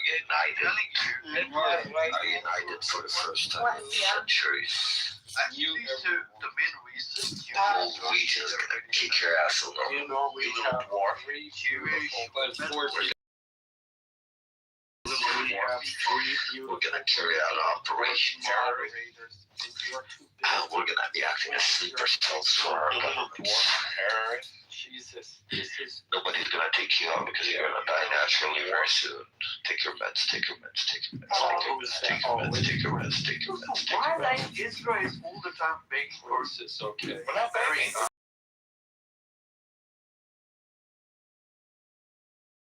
united. Are united for the first time in centuries. The main reason the whole region is gonna kick your ass along. You know, we have dwarf. We're gonna carry out Operation Terror. We're gonna be acting as sleeper cells for our government. Nobody's gonna take you out because you're gonna die naturally very soon. Take your meds, take your meds, take your meds, take your meds, take your meds, take your meds, take your meds. Why like Israel is all the time begging for this? Okay. We're not begging.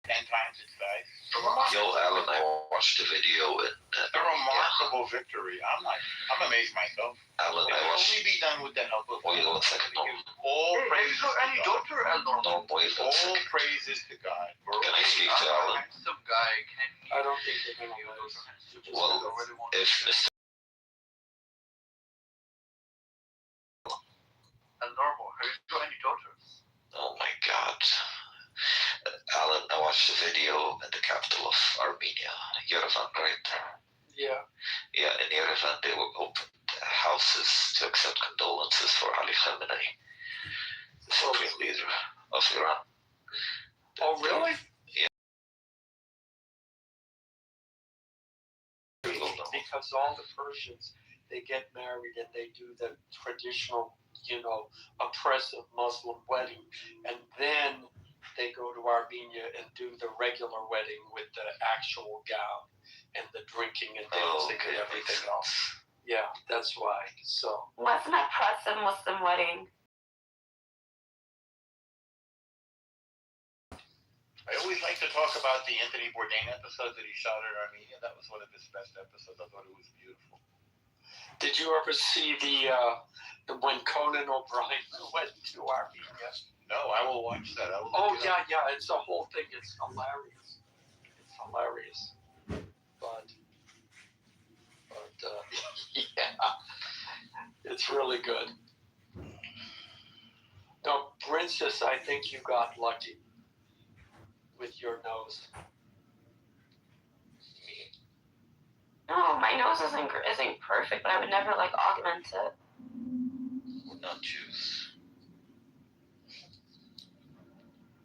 10 times its size. Yo, Alan, I watched the video and a remarkable victory. I'm amazed myself. Alan, I watched. Only be done with the help of God. Wait 1 second. All praise to God. No, wait 1 second. All praises to God. Can I speak to Alan? Some guy. I don't think they're gonna do this. Well, if Mr. Normal, have you got any daughters? Oh my God. Alan, I watched the video in the capital of Armenia, Yerevan, right? Yeah. Yeah, in Yerevan, they will open houses to accept condolences for Ali Khamenei, the supreme leader of Iran. Oh, really? Yeah. Because all the Persians, they get married and they do the traditional, oppressive Muslim wedding, and then they go to Armenia and do the regular wedding with the actual gown and the drinking and dancing and everything else. Yeah, that's why. So. What's an oppressive Muslim wedding? I always like to talk about the Anthony Bourdain episode that he shot in Armenia. That was one of his best episodes. I thought it was beautiful. Did you ever see the when Conan O'Brien went to Armenia? No, I will watch that. Yeah, it's a whole thing. It's hilarious. But yeah, it's really good. Now, Princess, I think you got lucky with your nose. No, my nose isn't perfect, but I would never augment it. We're not Jews.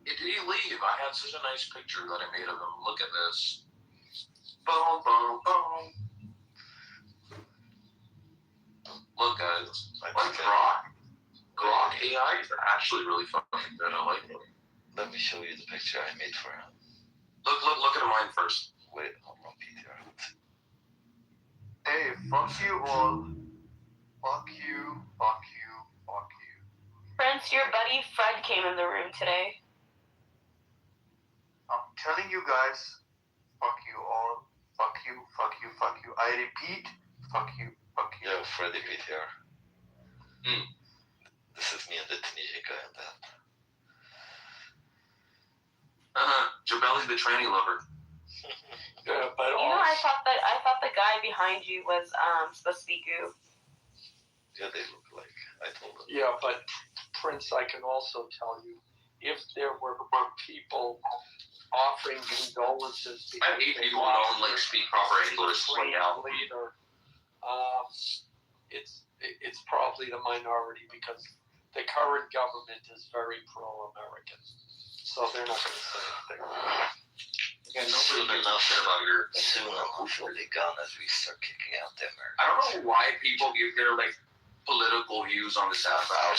Did he leave? I had such a nice picture that I made of him. Look at this. Boom, boom, boom. Look, guys. Like Grok AI is actually really fucking good. I like it. Let me show you the picture I made for him. Look at mine first. Wait, hold on, Peter. Hey, fuck you all. Fuck you, fuck you, fuck you. Prince, your buddy Fred came in the room today. I'm telling you guys, fuck you all. Fuck you, fuck you, fuck you. I repeat, fuck you, fuck you. Yo, Freddy Peter. This is me and the Tunisian guy on that. Jabelli's the tranny lover. Yeah, but I thought the guy behind you was supposed to be Goo. Yeah, they look like. I told them. Yeah, but Prince, I can also tell you, if there were people offering condolences, I hate people who don't speak proper English. Leader, it's probably the minority because the current government is very pro-American, so they're not going to say anything. Yeah, soon enough, will be gone as we start kicking out the Americans. I don't know why people give their political views on this app. I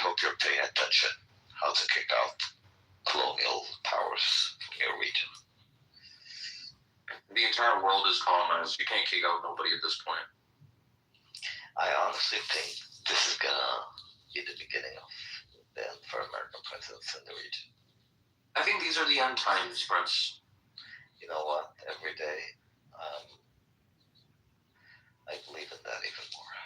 hope you're paying attention. How to kick out colonial powers from your region. The entire world is colonized. You can't kick out nobody at this point. I honestly think this is gonna be the beginning of the end for American presence in the region. I think these are the end times, Prince. You know what? Every day, I believe in that even more.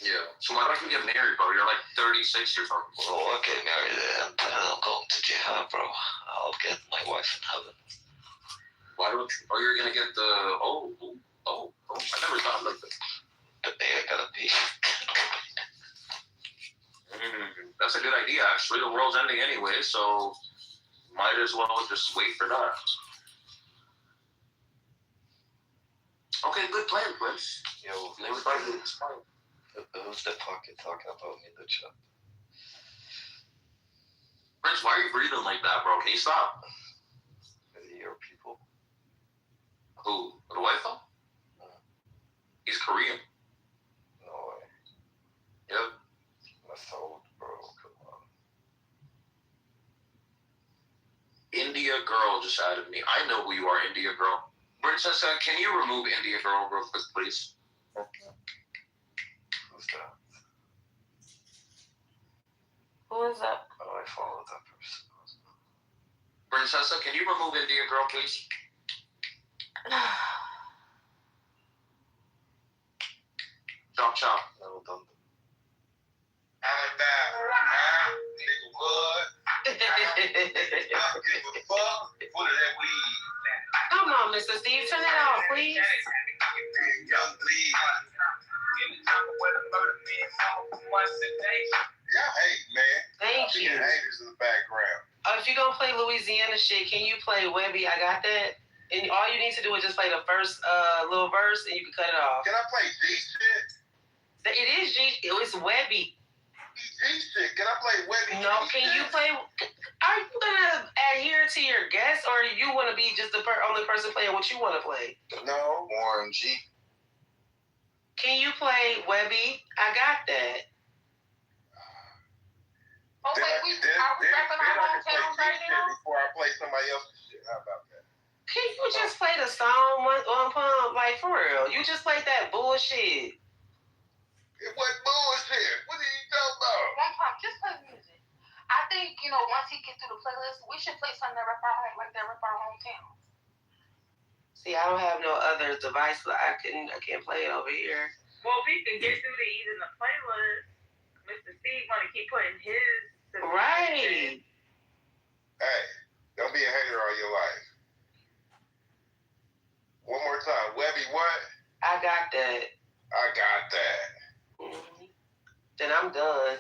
Yeah. So why don't you get married, bro? You're 36 years old. Well, I'll get married and I'll go to jihad, bro. I'll get my wife in heaven. Why don't you? Oh, you're gonna get the. I never thought like that. The day I gotta pee. That's a good idea, actually. The world's ending anyway, so might as well just wait for that. Okay, good plan, Prince. Yo, Everybody is fine. who's the fucking talking about me, the chat? Prince, why are you breathing like that, bro? Can you stop? Your people. Who? The white fella? He's Korean. No way. Yep. That's old, bro. Come on. India Girl just added me. I know who you are, India Girl. Princess, can you remove India Girl real quick, please? Who's that? Who is that? Oh, I followed that person. Princessa, can you remove India Girl, please? Chop, chop. No, don't. I'm that, nigga, what? I don't give a fuck. What is that weed? Come on, Mr. Steve, turn that off, please. Young Lee. Y'all hate, man. Thank you. Haters in the background. If you're gonna play Louisiana shit, can you play Webby? I got that. And all you need to do is just play the first little verse, and you can cut it off. Can I play G shit? It is G. It's Webby. G shit. Can I play Webby? No, G can shit? you play? Are you gonna adhere to your guests, or you want to be just the only person playing what you want to play? No. Warren G. Can you play Webby? I got that. Oh, wait, are we rapping our hometown right now? Before I play somebody else's shit. How about that? Can you just play the song one pump? Like, for real. You just played that bullshit. It wasn't bullshit. What are you talking about? One pump, just play music. I think, once he gets through the playlist, we should play something that rep our home, like that rep our hometown. See, I don't have no other device, but I can't play it over here. Well, if he can get through to even the playlist, Mr. Steve want to keep putting his. Right. Hey, don't be a hater all your life. One more time. Webby, what? I got that. I got that. Mm-hmm. Then I'm done.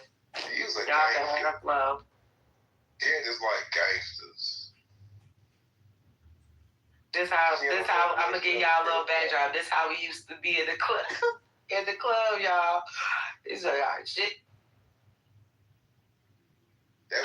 He's a Y'all can hang gangster. up low. Yeah, just like gangsters. This how I'm gonna give y'all a little backdrop. This how we used to be in the club. In the club, y'all. This is like shit. That,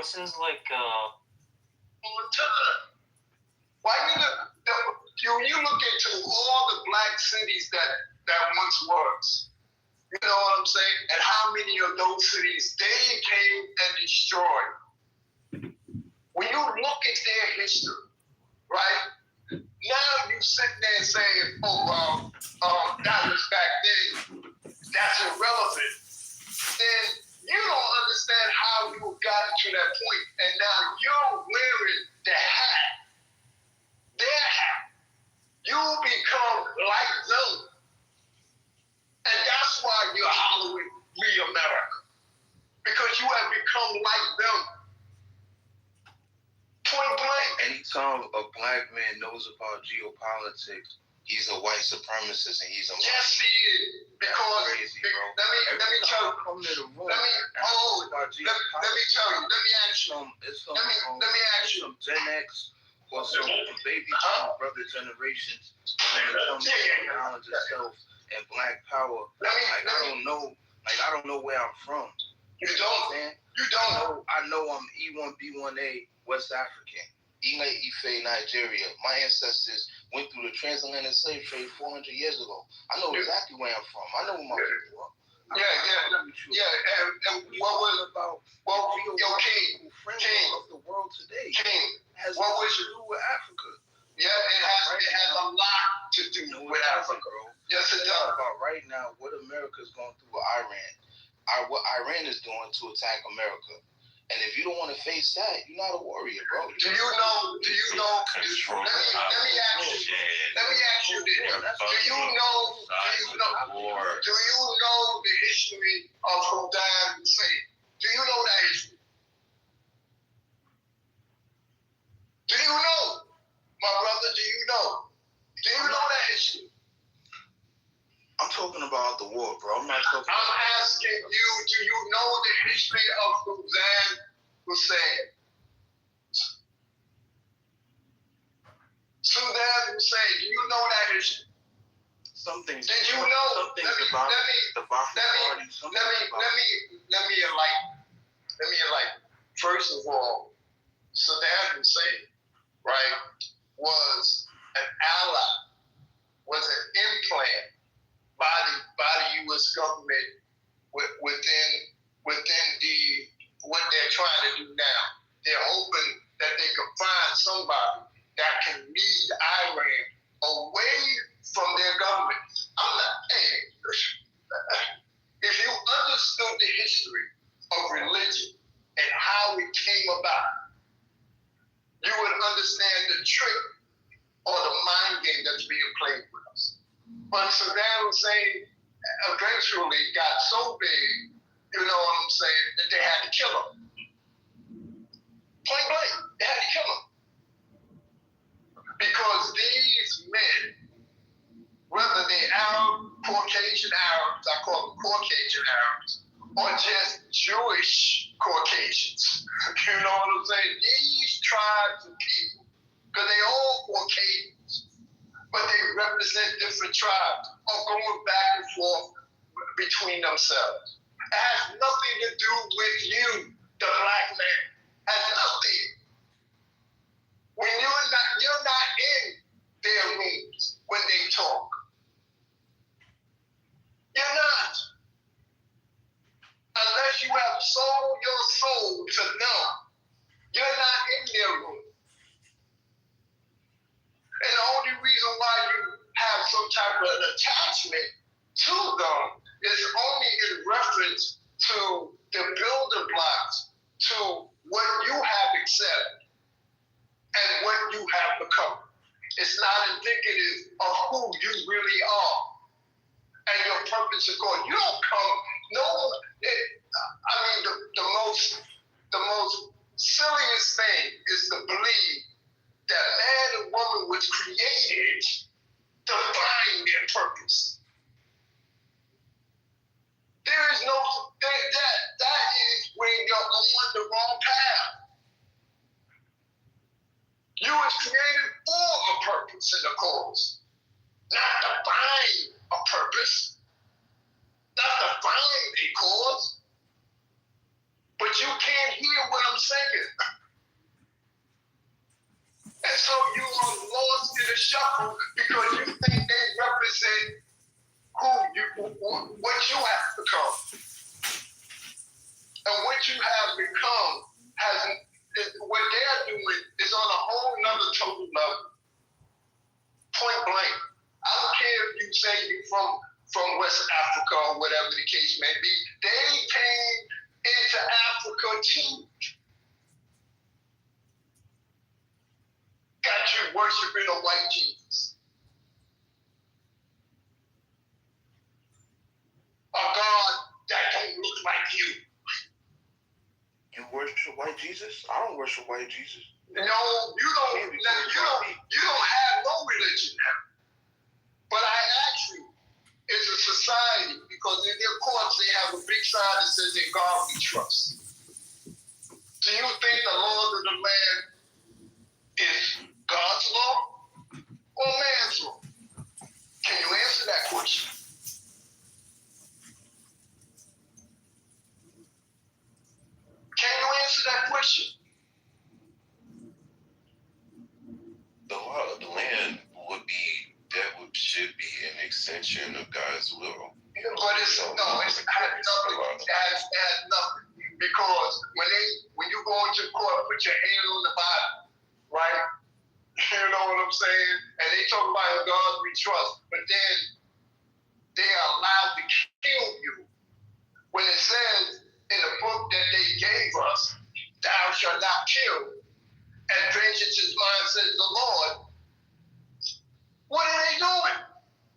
What's his, like, on time. Why when you look into all the black cities that once was, you know what I'm saying, and how many of those cities they came and destroyed. When you look at their history, right? Now you sit there and saying, oh, that was back then. That's irrelevant. Then you don't understand how you got to that point, and now you're wearing the hat, their hat. You become like them, and that's why you're hollering "We America," because you have become like them. Point blank. Anytime a black man knows about geopolitics, he's a white supremacist and he's a Yes, he is. Because crazy, bro. let me tell you. Come to the room. Let me tell you. Let me ask you. It's Let me ask you. some Gen X or some baby brother generations when it comes to knowledge itself and black power. I don't know where I'm from. You don't. You don't. I know I'm E1B1A West African. Ile Ife, Nigeria. My ancestors went through the transatlantic slave trade 400 years ago. I know exactly where I'm from. I know who my people are. And what was about? Well, yo, King of the world today has what was to do with Africa. Yeah, it has a lot to do with Africa. Bro. Yes, it does. About right now, what America's going through with Iran. What Iran is doing to attack America. And if you don't want to face that, you're not a warrior, bro. Do you know? Let me ask you. Let me ask you this. Do you know the history of Saddam Hussein? Do you know that history? Do you know, my brother? Do you know? Do you know that history? I'm talking about the war, bro. I'm asking you, do you know the history of Saddam Hussein? Saddam Hussein, do you know that history? Some things. Did you know? Some things about the Ba'ath Party. Let me enlighten. First of all, Saddam Hussein, right, was an ally, was an implant by the U.S. government within the what they're trying to do now. They're hoping that they can find somebody that can lead Iran away from their government. If you understood the history of religion and how it came about, you would understand the trick or the mind game that's being played with us. But Saddam Hussein eventually got so big, you know what I'm saying, that they had to kill him. Point blank, they had to kill him. Because these men, whether they're Arab, Caucasian Arabs, I call them Caucasian Arabs, or just Jewish Caucasians, you know what I'm saying? These tribes of people, because they all Caucasians, but they represent different tribes, are going back and forth between themselves. It has nothing to do with you, the black man. It has nothing. When you're not in their rooms when they talk. You're not. Unless you have sold your soul to them, you're not in their room. And the only reason why you have some type of attachment to them is only in reference to the building blocks to what you have accepted and what you have become. It's not indicative of who you really are and your purpose of God. You don't come, the most silliest thing is to believe that man and woman was created to find their purpose. There is no, that is when you're on the wrong path. You was created for a purpose and a cause, not to find a purpose, not to find a cause. But you can't hear what I'm saying. And so you are lost in the shuffle because you think they represent what you have become. And what you have become what they're doing is on a whole nother total level. Point blank. I don't care if you say you're from West Africa or whatever the case may be. They came into Africa too. Got you worshiping a white Jesus. A God that don't look like you. You worship white Jesus? I don't worship white Jesus. No, you don't have no religion now. But I ask you, it's a society, because in their courts they have a big sign that says in God we trust. Do you think the laws of the land is God's law or man's law? Can you answer that question? Can you answer that question? The law of the land should be an extension of God's will. But it has nothing. Because when you go into court, put your hand on the Bible, right? You know what I'm saying? And they talk about God we trust, but then they are allowed to kill you. When it says in the book that they gave us thou shalt not kill, and vengeance is mine, says the Lord. What are they doing?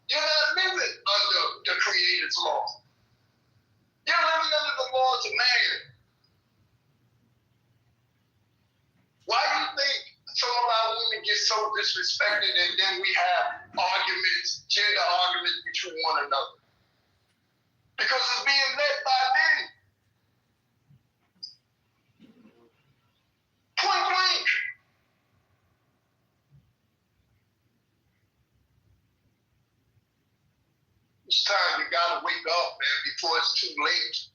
You're not living under the Creator's law. You're living under the laws of man. Why do you think some of our women get so disrespected and then we have arguments, gender arguments between one another? Because it's being led by men. Point blank. It's time you gotta wake up, man, before it's too late.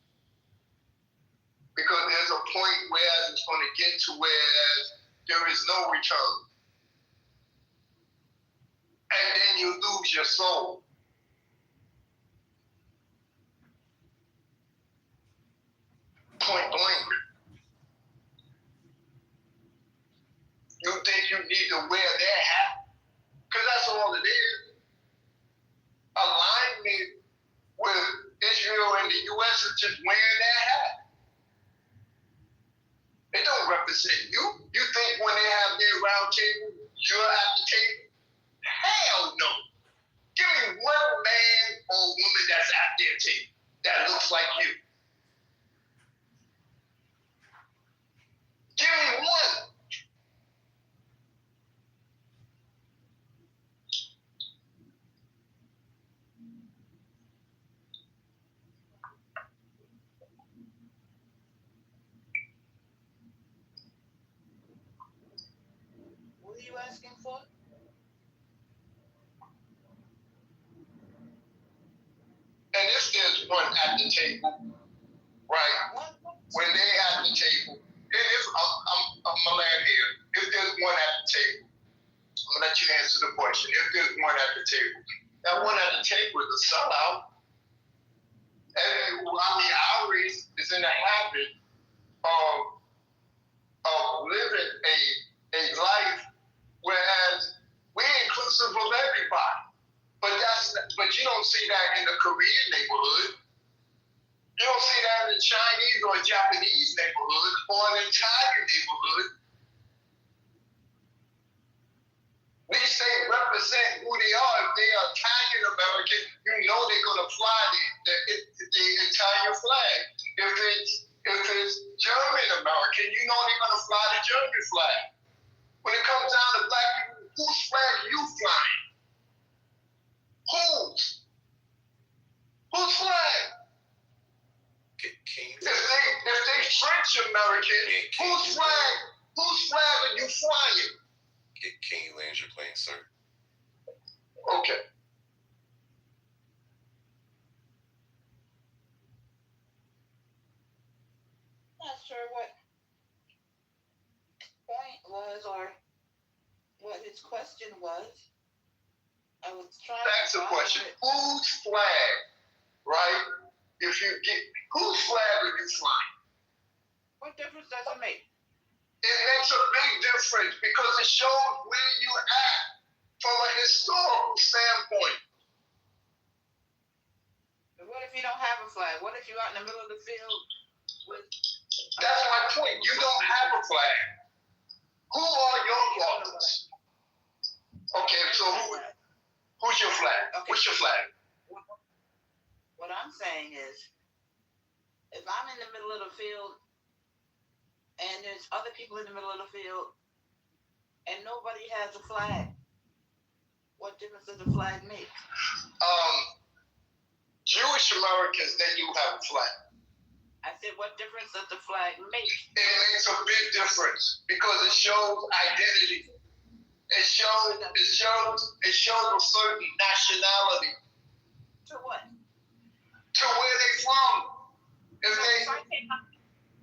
Because there's a point where it's going to get to where there is no return. And then you lose your soul. Point blank. You think you need to wear their hat? Because that's all it is. Alignment with Israel and the U.S. is just wearing their hat. They don't represent you. You think when they have their round table, you're at the table? Hell no. Give me one man or woman that's at their table that looks like you. Give me one. What are you asking for? And if there's one at the table, right? When they at the table, I'm gonna land here. If there's one at the table, I'm gonna let you answer the question. If there's one at the table, that one at the table is a sellout. And our race is in the habit of living a life, whereas we're inclusive of everybody. But you don't see that in the Korean neighborhood. You don't see that in the Chinese or Japanese neighborhood or an Italian neighborhood. They say represent who they are. If they are Italian American, you know they're gonna fly the Italian flag. If it's German American, you know they're gonna fly the German flag. When it comes down to black people, whose flag are you flying? Whose flag? If they French American, whose flag are you flying? Can you land your plane, sir? Okay. Not sure what his point was or what his question was. I was trying That's the question. Whose flag, right? Whose flag are you flying? What difference does it make? It makes a big difference because it shows where you're at from a historical standpoint. But what if you don't have a flag? What if you're out in the middle of the field with... That's my point. You don't have a flag. Who are your fathers? Okay, so who's your flag? Okay. What's your flag? What I'm saying is, if I'm in the middle of the field and there's other people in the middle of the field and nobody has a flag, what difference does the flag make? Jewish Americans, then you have a flag. I said, what difference does the flag make? It makes a big difference because it shows identity. It shows a certain nationality. To what? To where they from.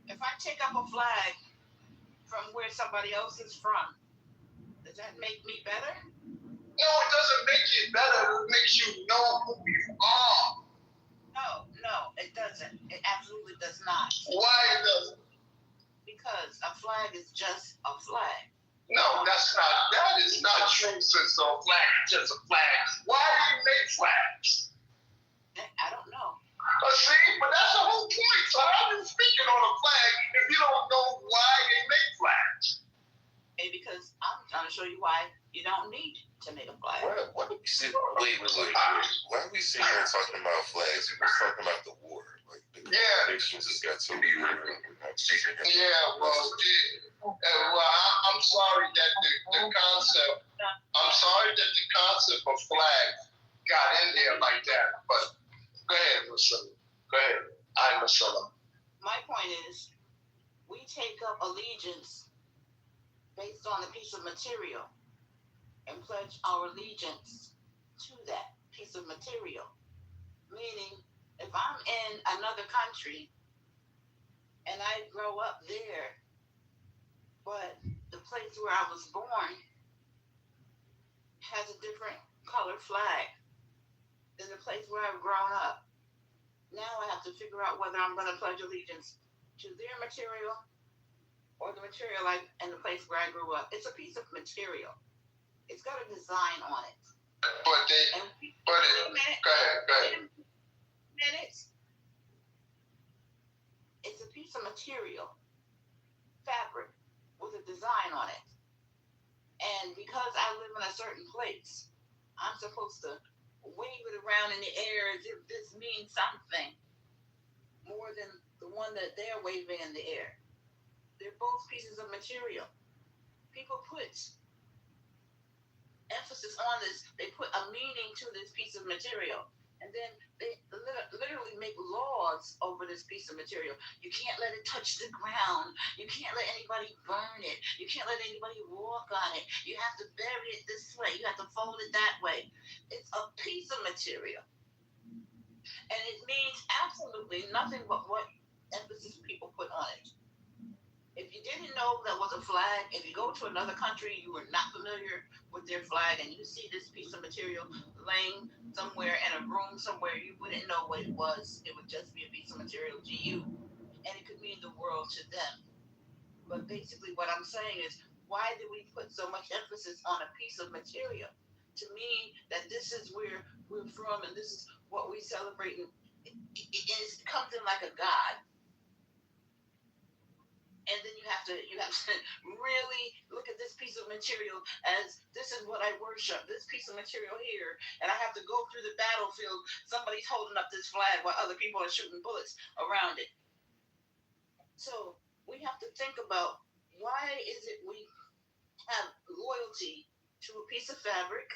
If I take up a flag from where somebody else is from, does that make me better? No, it doesn't make you better. It makes you know who you are. No, it doesn't. It absolutely does not. Why it doesn't? Because a flag is just a flag. No, that is not true, sister. A flag is just a flag. Why do you make flags? I don't know. See, but that's the whole point. So how are you speaking on a flag if you don't know why they make flags? And because I'm trying to show you why you don't need to make a flag. Why do we sit? Wait, why are we sitting here talking about flags? We were talking about the war. Like the conversations just got so weird. Yeah, well, I'm sorry that the concept. I'm sorry that the concept of flags got in there like that. But go ahead, Marcella. Go ahead. I'm Marcella. My point is, we take up allegiance based on a piece of material and pledge our allegiance to that piece of material. Meaning, if I'm in another country and I grow up there, but the place where I was born has a different color flag than the place where I've grown up, now I have to figure out whether I'm going to pledge allegiance to their material or the material in the place where I grew up. It's a piece of material. It's got a design on it. Go ahead. Minutes. It's a piece of material, fabric, with a design on it. And because I live in a certain place, I'm supposed to wave it around in the air as if this means something more than the one that they're waving in the air. They're both pieces of material. People put emphasis on this. They put a meaning to this piece of material. And then they literally make laws over this piece of material. You can't let it touch the ground. You can't let anybody burn it. You can't let anybody walk on it. You have to bury it this way. You have to fold it that way. It's a piece of material. And it means absolutely nothing but what emphasis people put on it. If you didn't know that was a flag, if you go to another country, you were not familiar with their flag, and you see this piece of material laying somewhere in a room somewhere, you wouldn't know what it was. It would just be a piece of material to you, and it could mean the world to them. But basically what I'm saying is, why do we put so much emphasis on a piece of material to mean that this is where we're from and this is what we celebrate? And it comes in like a god. And then you have to really look at this piece of material as this is what I worship, this piece of material here. And I have to go through the battlefield. Somebody's holding up this flag while other people are shooting bullets around it. So we have to think about, why is it we have loyalty to a piece of fabric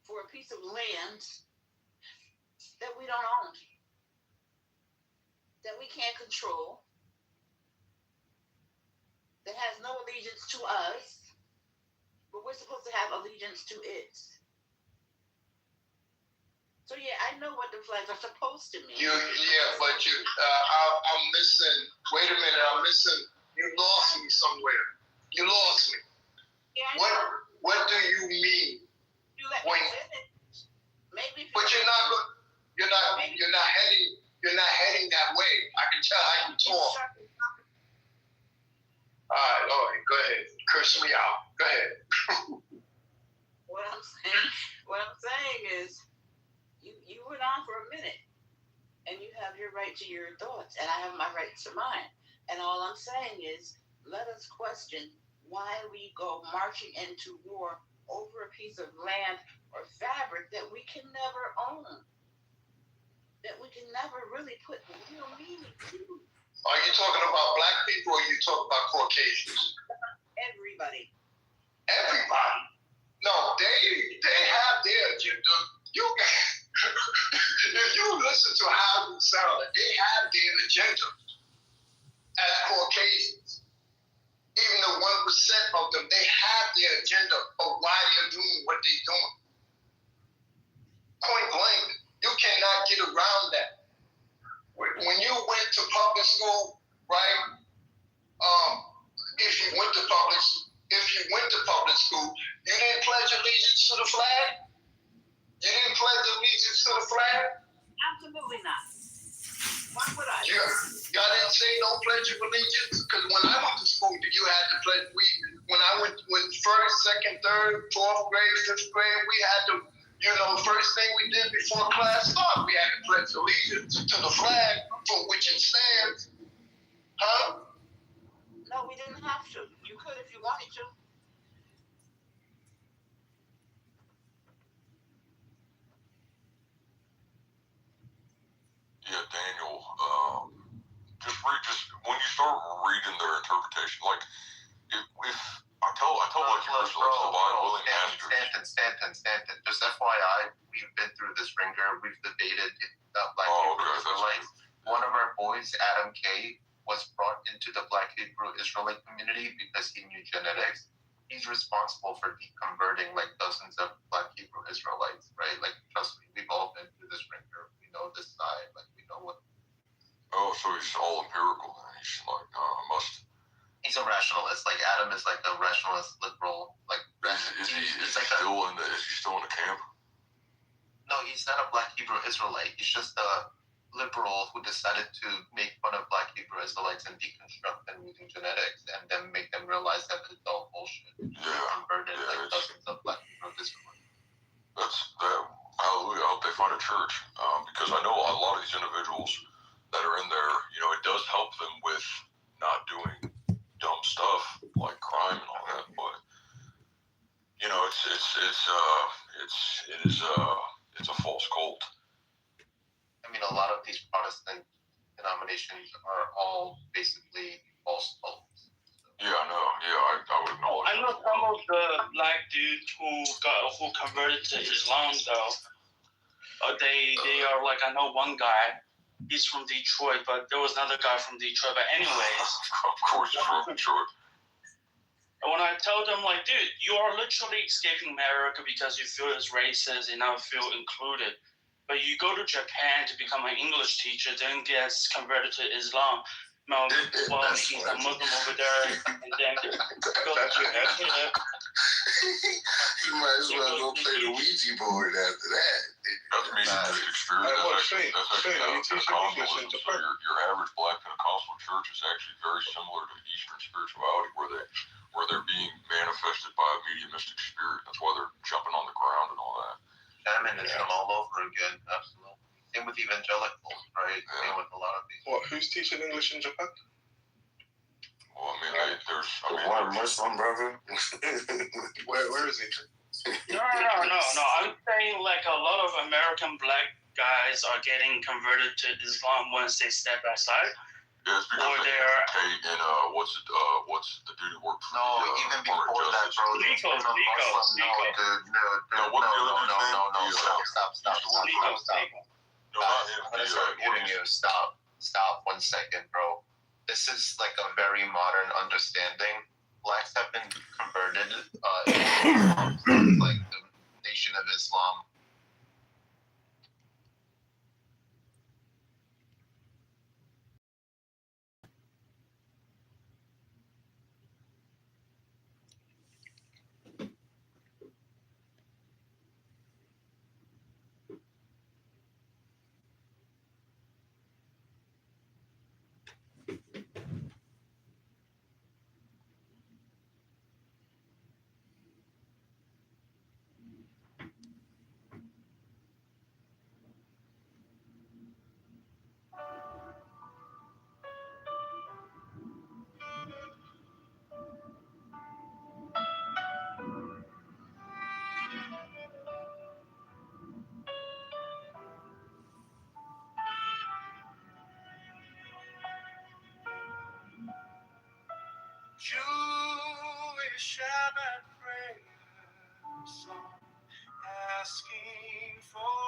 for a piece of land that we don't own, that we can't control, that has no allegiance to us, but we're supposed to have allegiance to it. So yeah, I know what the flags are supposed to mean. But I'm missing. Wait a minute, I'm missing. You lost me somewhere. You lost me. Yeah, what do you mean? You let me finish. Maybe. But you're not heading that way. I can tell how you talk. All right, go ahead. Curse me out. Go ahead. What I'm saying is, you went on for a minute, and you have your right to your thoughts, and I have my right to mine. And all I'm saying is, let us question why we go marching into war over a piece of land or fabric that we can never own, that we can never really put real meaning to. Are you talking about black people or are you talking about Caucasians? Everybody. Everybody? No, they have their agenda. If you listen to how you sound, they have their agenda as Caucasians. Even the 1% of them, they have their agenda of why they're doing what they're doing. Point blank, you cannot get around that. When you went to public school, right? If you went to public school, you didn't pledge allegiance to the flag? You didn't pledge allegiance to the flag? Absolutely not. Why would I? Y'all didn't say no pledge of allegiance? Because when I went to school, you had to pledge. When I went first, second, third, fourth grade, fifth grade, we had to First thing we did before class started, we had to pledge allegiance to the flag for which it stands. Huh? No, we didn't have to. You could if you wanted to. Yeah, Daniel. Just when you start reading their interpretation, like if I told like the Bible and Stanton. Just FYI, we've been through this ringer. We've debated Black Hebrew Israelites. One of our boys, Adam K, was brought into the Black Hebrew Israelite community because he knew genetics. He's responsible for deconverting like dozens of Black Hebrew Israelites, right? Like, trust me, we've all been through this ringer. We know this side. Like, we know what. Oh, so he's all empirical. He's like, must. He's a rationalist. Like Adam is like a rationalist liberal. Like, is he still in the camp? No, he's not a Black Hebrew Israelite. He's just a liberal who decided to make fun of Black Hebrew Israelites and deconstruct them using genetics, and then make them realize that it's all bullshit. Yeah, converted like dozens of Black Hebrew Israelites. Hallelujah. I hope they find a church, because I know a lot of these individuals that are in there. It does help them with not doing dumb stuff like crime and all that, but it's a false cult. I mean, a lot of these Protestant denominations are all basically false cults. Yeah, I know. Yeah, I would acknowledge. I know some of the Black dudes who converted to Islam though. They are like, I know one guy. He's from Detroit, but there was another guy from Detroit. But anyways, of course, he's from Detroit. And when I tell them, like, dude, you are literally escaping America because you feel it's racist and not feel included. But you go to Japan to become an English teacher, then gets converted to Islam. Well, he's a Muslim over there, and then go to Japan. You might as well go play the Ouija board after that. That's me experience. That's actually so your average Black Pentecostal church is actually very similar to Eastern spirituality, where they're being manifested by a mediumistic spirit. That's why they're jumping on the ground and all that. Shamanism all over again, absolutely. Same with evangelicals, right? Yeah. Same with a lot of these. Who's teaching English in Japan? Well, I mean, there's one Muslim brother. Where is he? No. I'm saying like a lot of American Black guys are getting converted to Islam once they step aside. Yeah, it's because they educate in what's the dude who worked for even before that, bro. Nico. Stop. Stop 1 second, bro. This is like a very modern understanding. Blacks have been converted like the Nation of Islam. Jewish Shabbat prayer song, asking for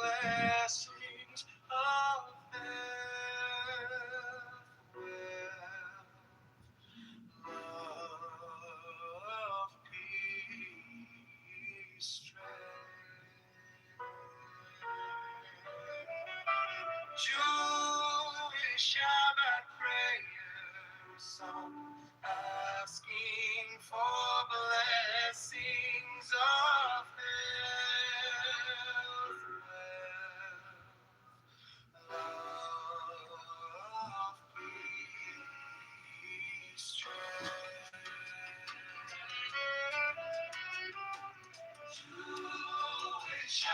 blessings of health, love, peace, strength. Jewish Shabbat prayer song, asking for blessings of health, love, peace, strength. Jewish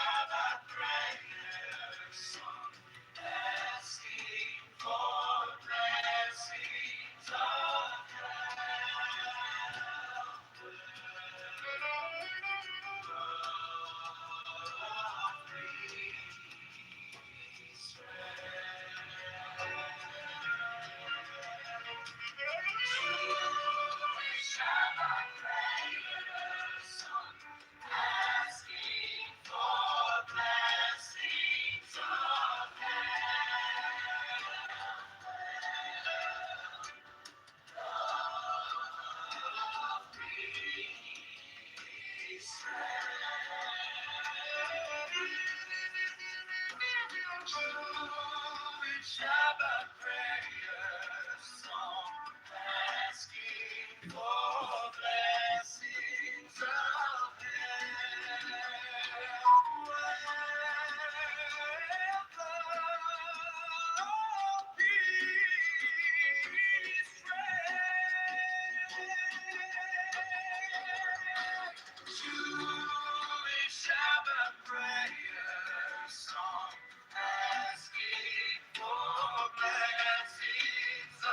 Shabbat prayer song, asking for blessings of Jewish Shabbat prayer song, asking for blessings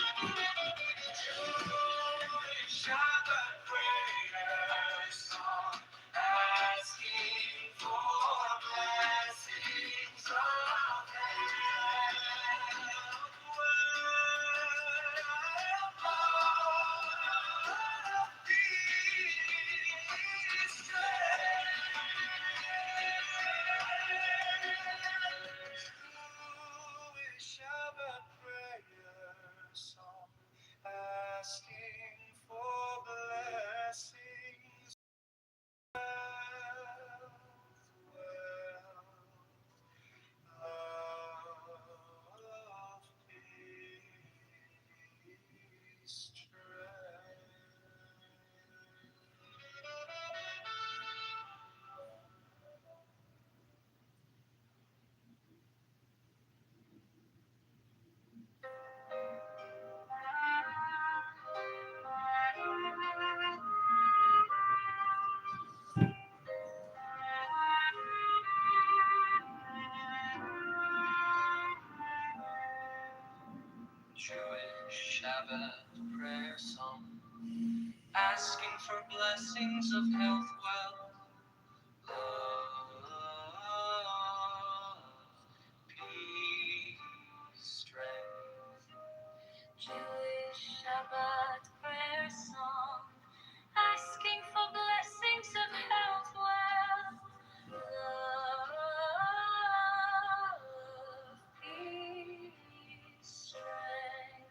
of Shabbat prayer song, asking for blessings of Shabbat prayer song, asking for blessings, love, peace, Jewish Shabbat prayer song, asking for blessings of health, wealth, love, peace, strength. Jewish Shabbat prayer song, asking for blessings of health, wealth, love, peace, strength.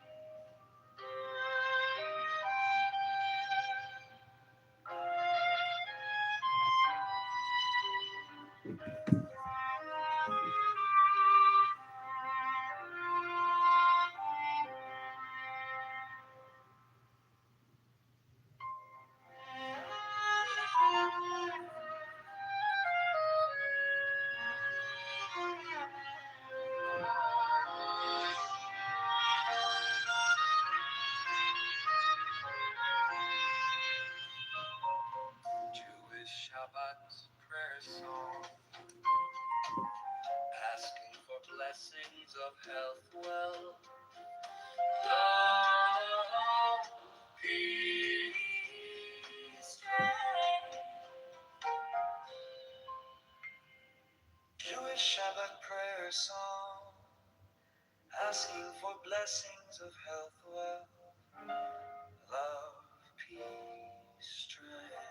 Jewish Shabbat prayer song, asking for blessings of health, wealth, love, peace, strength. Jewish Shabbat prayer song, asking for blessings of health, wealth, love, peace, strength.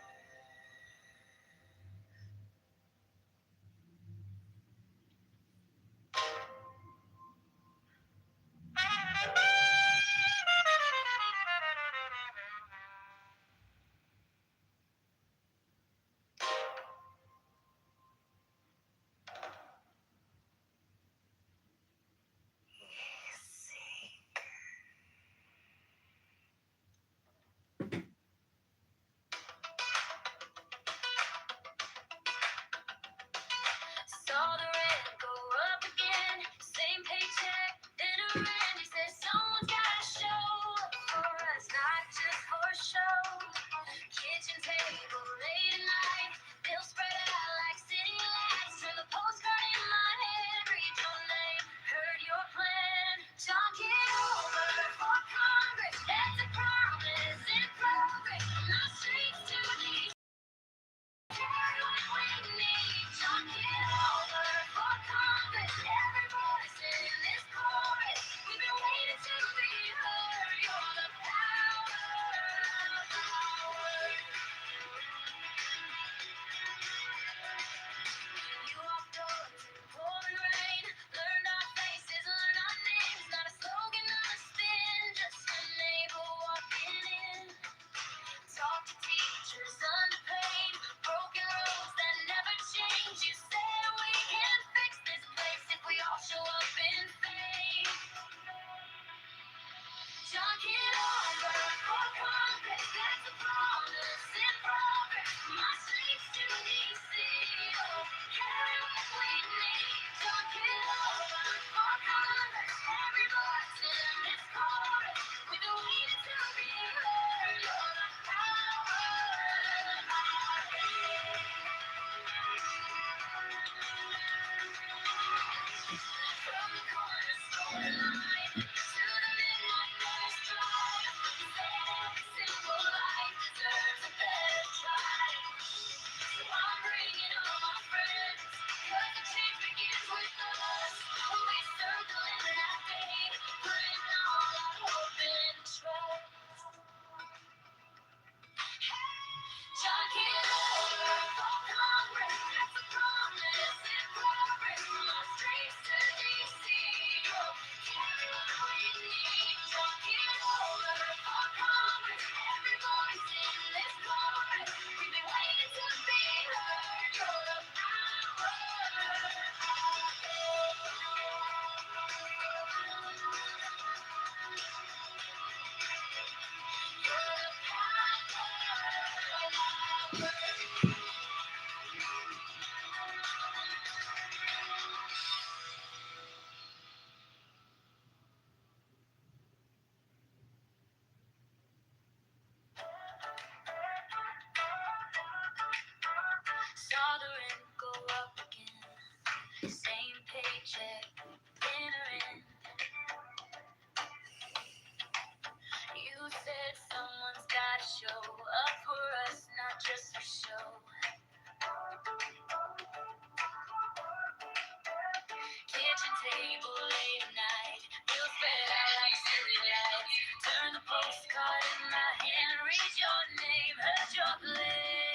John Kitover for Congress, that's a promise and progress from our streets to DC. Oh, carry what we need. John Kitover for Congress, every voice in this chorus. We've been waiting to be heard. You're the power. Saw the rent go up again. Same paycheck, dinner in. You said someone's gotta show up for us, not just for show. Kitchen table late at night, bills spread out like city lights. Turn the postcard in my hand, read your name, heard your play.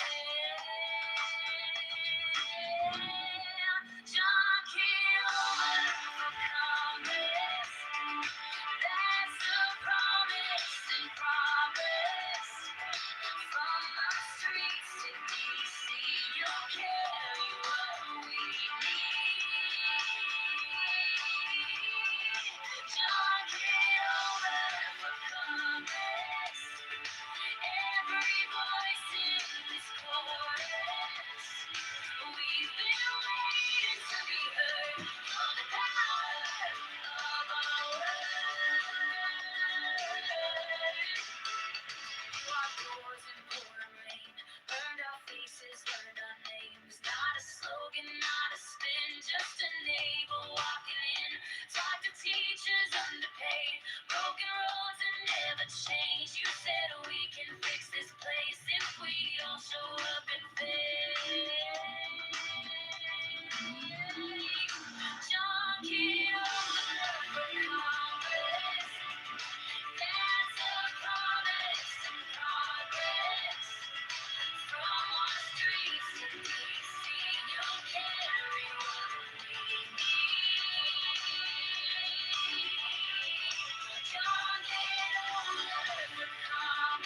John Kitover for Congress. That's a promise and progress. From the streets to DC, you'll carry what we need. John Kitover for Congress. Every voice in this chorus. We've been waiting to be heard. For the power of our word. Locked doors in pouring rain, burned our faces, learned our names. Not a slogan, not a spin, just a neighbor walking in. Talk to teachers underpaid, broken roads and never change. You said we can fix this place if we all show up and faith. John Kitover for Congress. That's a promise and progress. From our streets to DC, you'll carry what we need. John Kitover for Congress.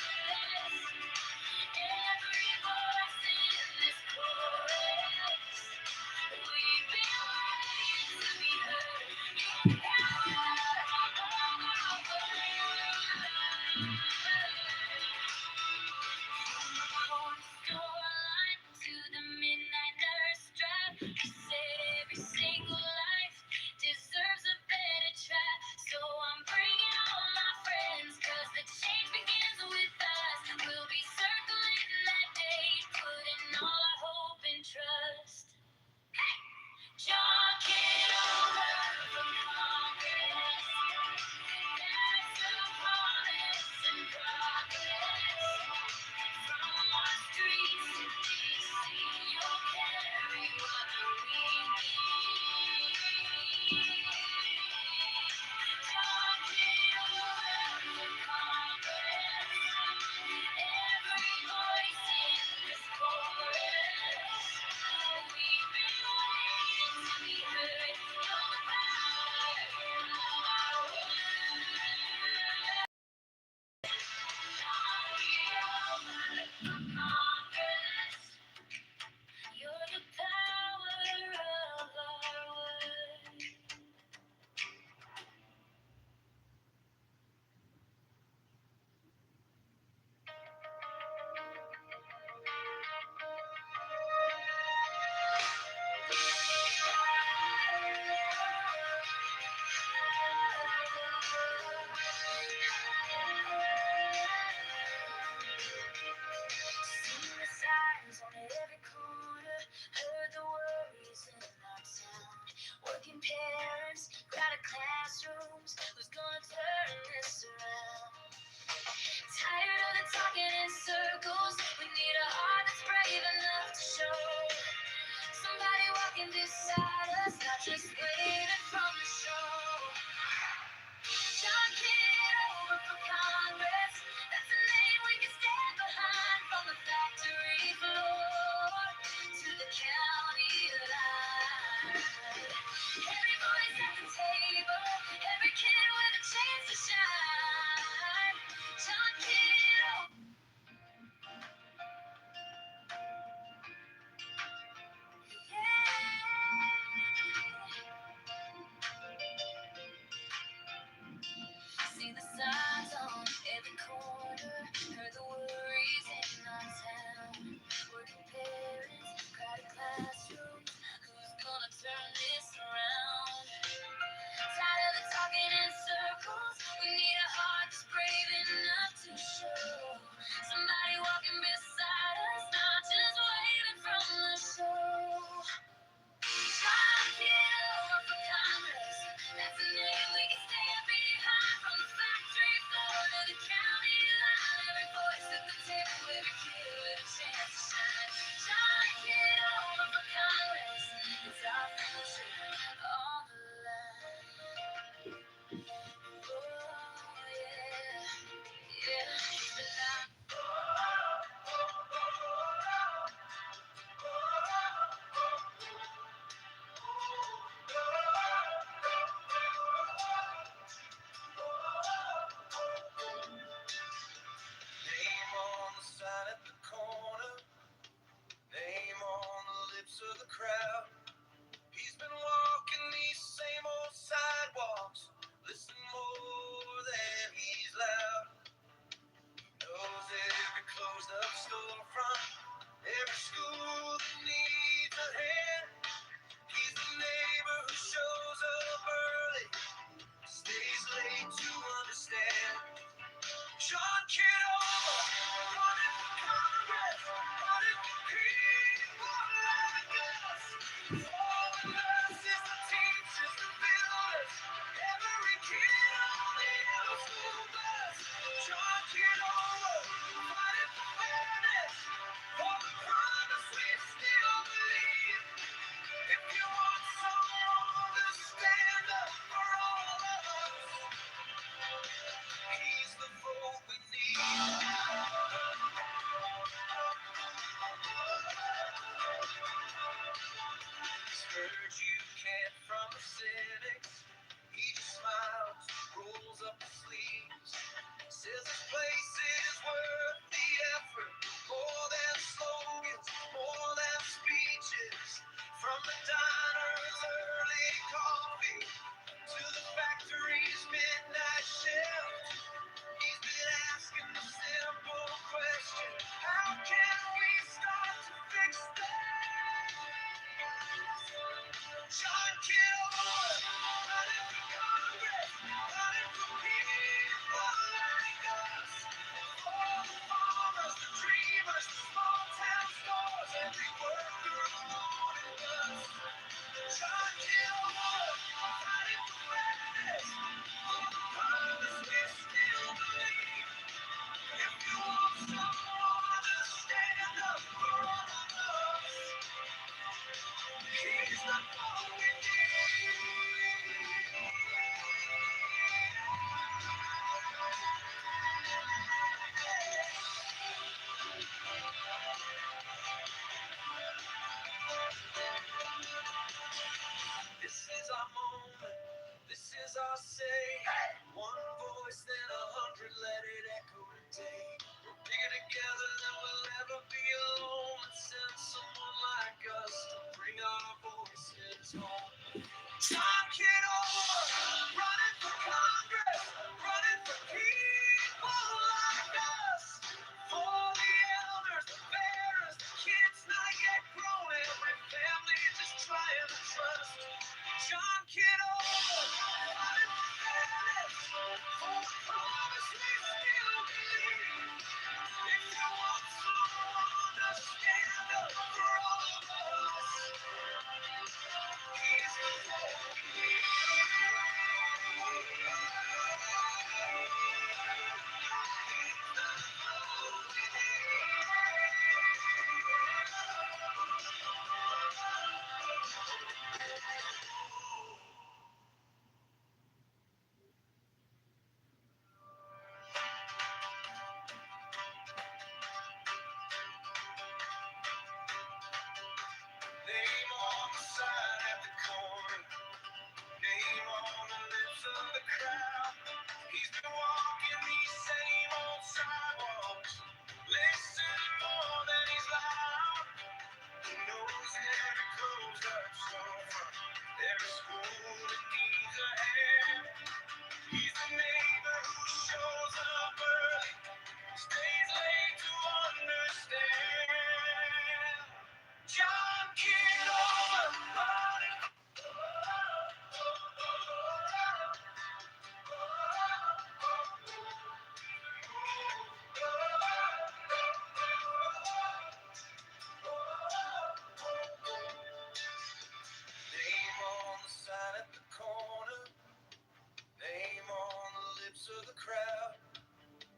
of the crowd.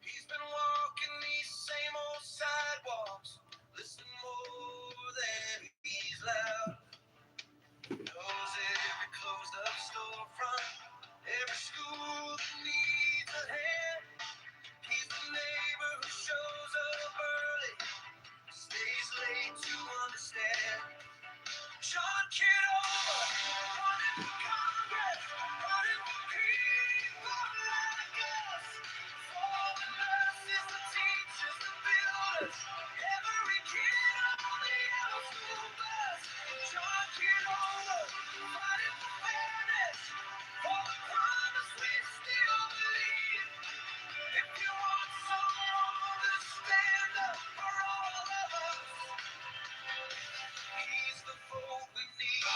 He's been walking these same old sidewalks, listening more than he's loud. Knows every closed up storefront, every school that needs a hand. He's the neighbor who shows up early, stays late to understand. John Kitover, running for Congress, running for people like us. For the nurses, the teachers, the builders, every kid on the yellow school bus. John Kitover, fighting for fairness, for the promise we still believe. If you want someone to stand up for all of us, he's the vote we need.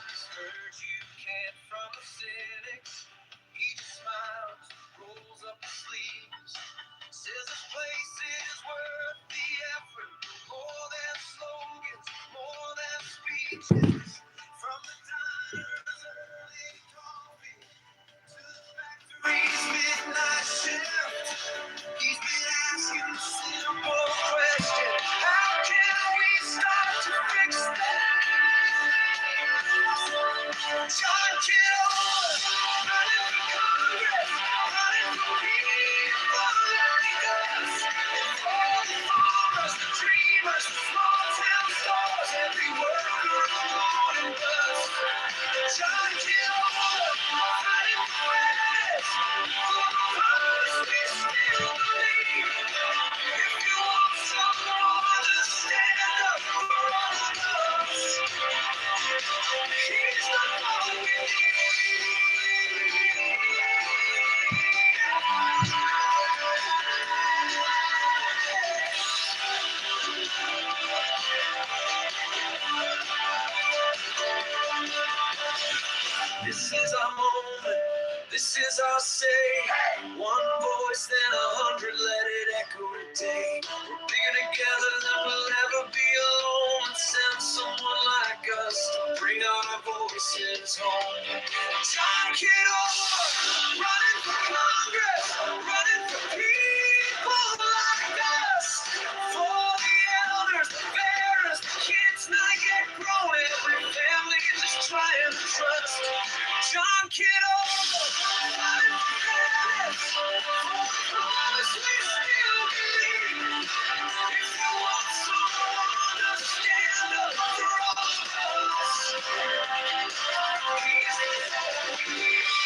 He's heard you can't from the cynics. He just smiles, rolls up his sleeves, says this place is worth the effort, more than slogans, more than speeches. From the diners, early coffee, to the factory's midnight shift, he's been asking the simple question: how can we start to fix that? John Kitover, running for Congress, running for people like us. For the farmers, the dreamers, the small town stores, every worker on board and bus. John Kitover, fighting for fairness, for the promise we still believe. If you want someone to stand up for all of us, he's the one we need. This is our moment, this is our say. One voice, then 100, let it echo today. We're bigger together than we'll ever be alone. Send someone like us to bring our voices home. John Kitover, running for Congress, running for people like us. For the elders, the parents, the kids not yet grown, every family just trying to trust. John Kitover, running for fairness, for the promise we still believe. If you want someone to stand up for all of us, he's the one we need.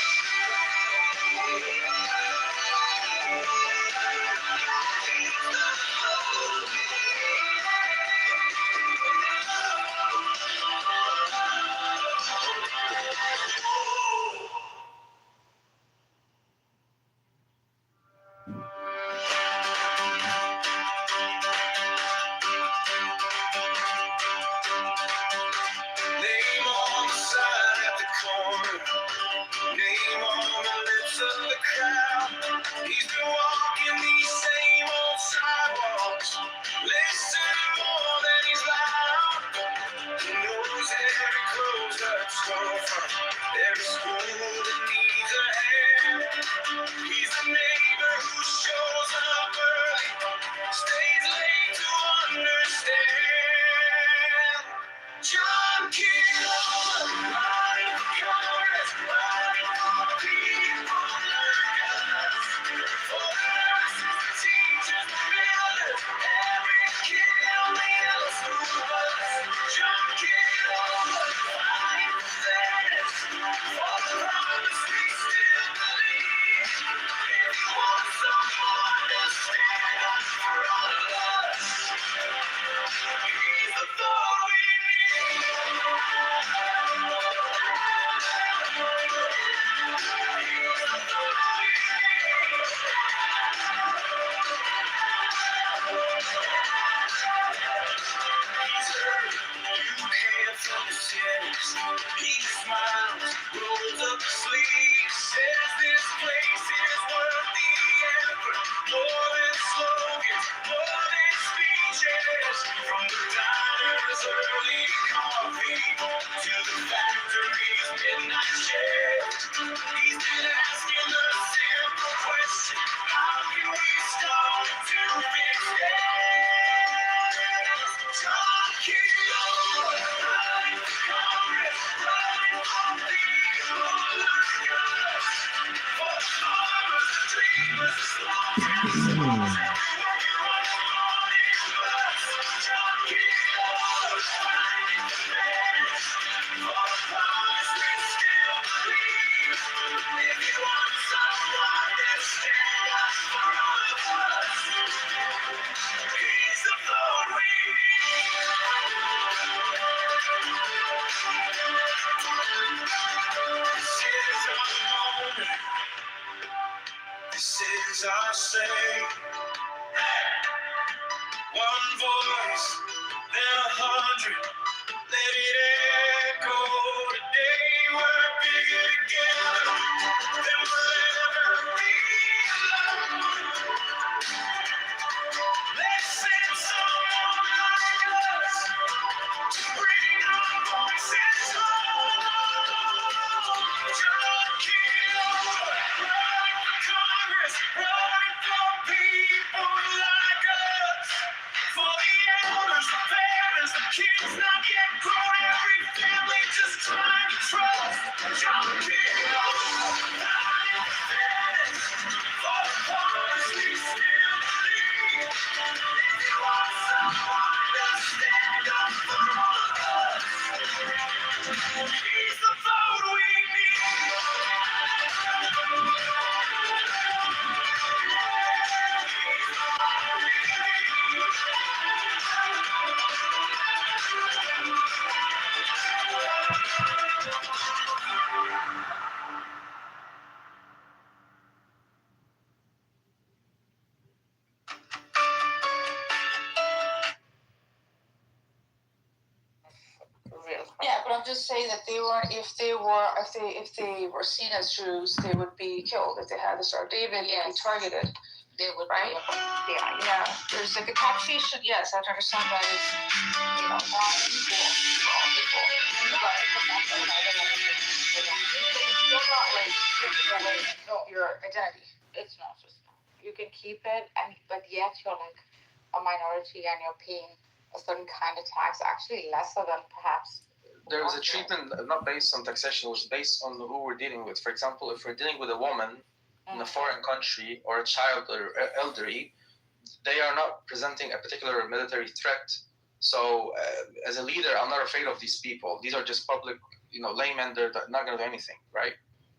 Name on the sign at the corner, name on the lips of the crowd. He's been walking these same old sidewalks, listening more than he's loud. He knows every closed up storefront, every school that needs a hand. He's the neighbor who shows up early, stays late to understand. John Kitover, running for Congress, running for people like us. For the nurses, the teachers, the builders, every kid on the yellow school bus. John Kitover, fighting for fairness, for the promise we still believe. If you want someone to stand up for all of us, he's the thought we need. He's heard you can't from the cynics. He smiles, rolls up his sleeves, says this place is worth the effort. More than slogans, more than speeches. From the diners, early coffee, to the factory's midnight shift. He's been asking the simple question, how can we start to fix this? John Kitover, running for Congress, running for people like us. For the farmers, the dreamers, the smokers, the soldiers, working on the morning bus. John Kitover, fighting the feds. For the promise we still believe. If you want someone to stand up for all of us, he's the vote we need. This is our moment. This is our say. One voice, then 100. Let it echo today. We're bigger together than we'll ever be alone. Let's send someone like us to bring our voices home. John Kitover, running for Congress, running for people like us. For the elders, the parents, the kids not yet grown, every family just trying to trust. John Kitover, running for feds. For the promise we still believe. If you want someone to stand up for all of us, he's the vote we need. Yeah, but I'm just saying that if they were seen as Jews, they would be killed. If they had the Star of David, they'd be targeted. They would Right? Yeah. There's like a taxation. Yes, I have to understand that it's not equal for all people. But it's still not like taking away your identity. It's not just you can keep it, but yet you're like a minority and you're paying a certain kind of tax, actually lesser than perhaps. There is a treatment not based on taxation, it's based on who we're dealing with. For example, if we're dealing with a woman in a foreign country or a child or elderly, they are not presenting a particular military threat. So as a leader, I'm not afraid of these people. These are just public, laymen. They're not going to do anything, right?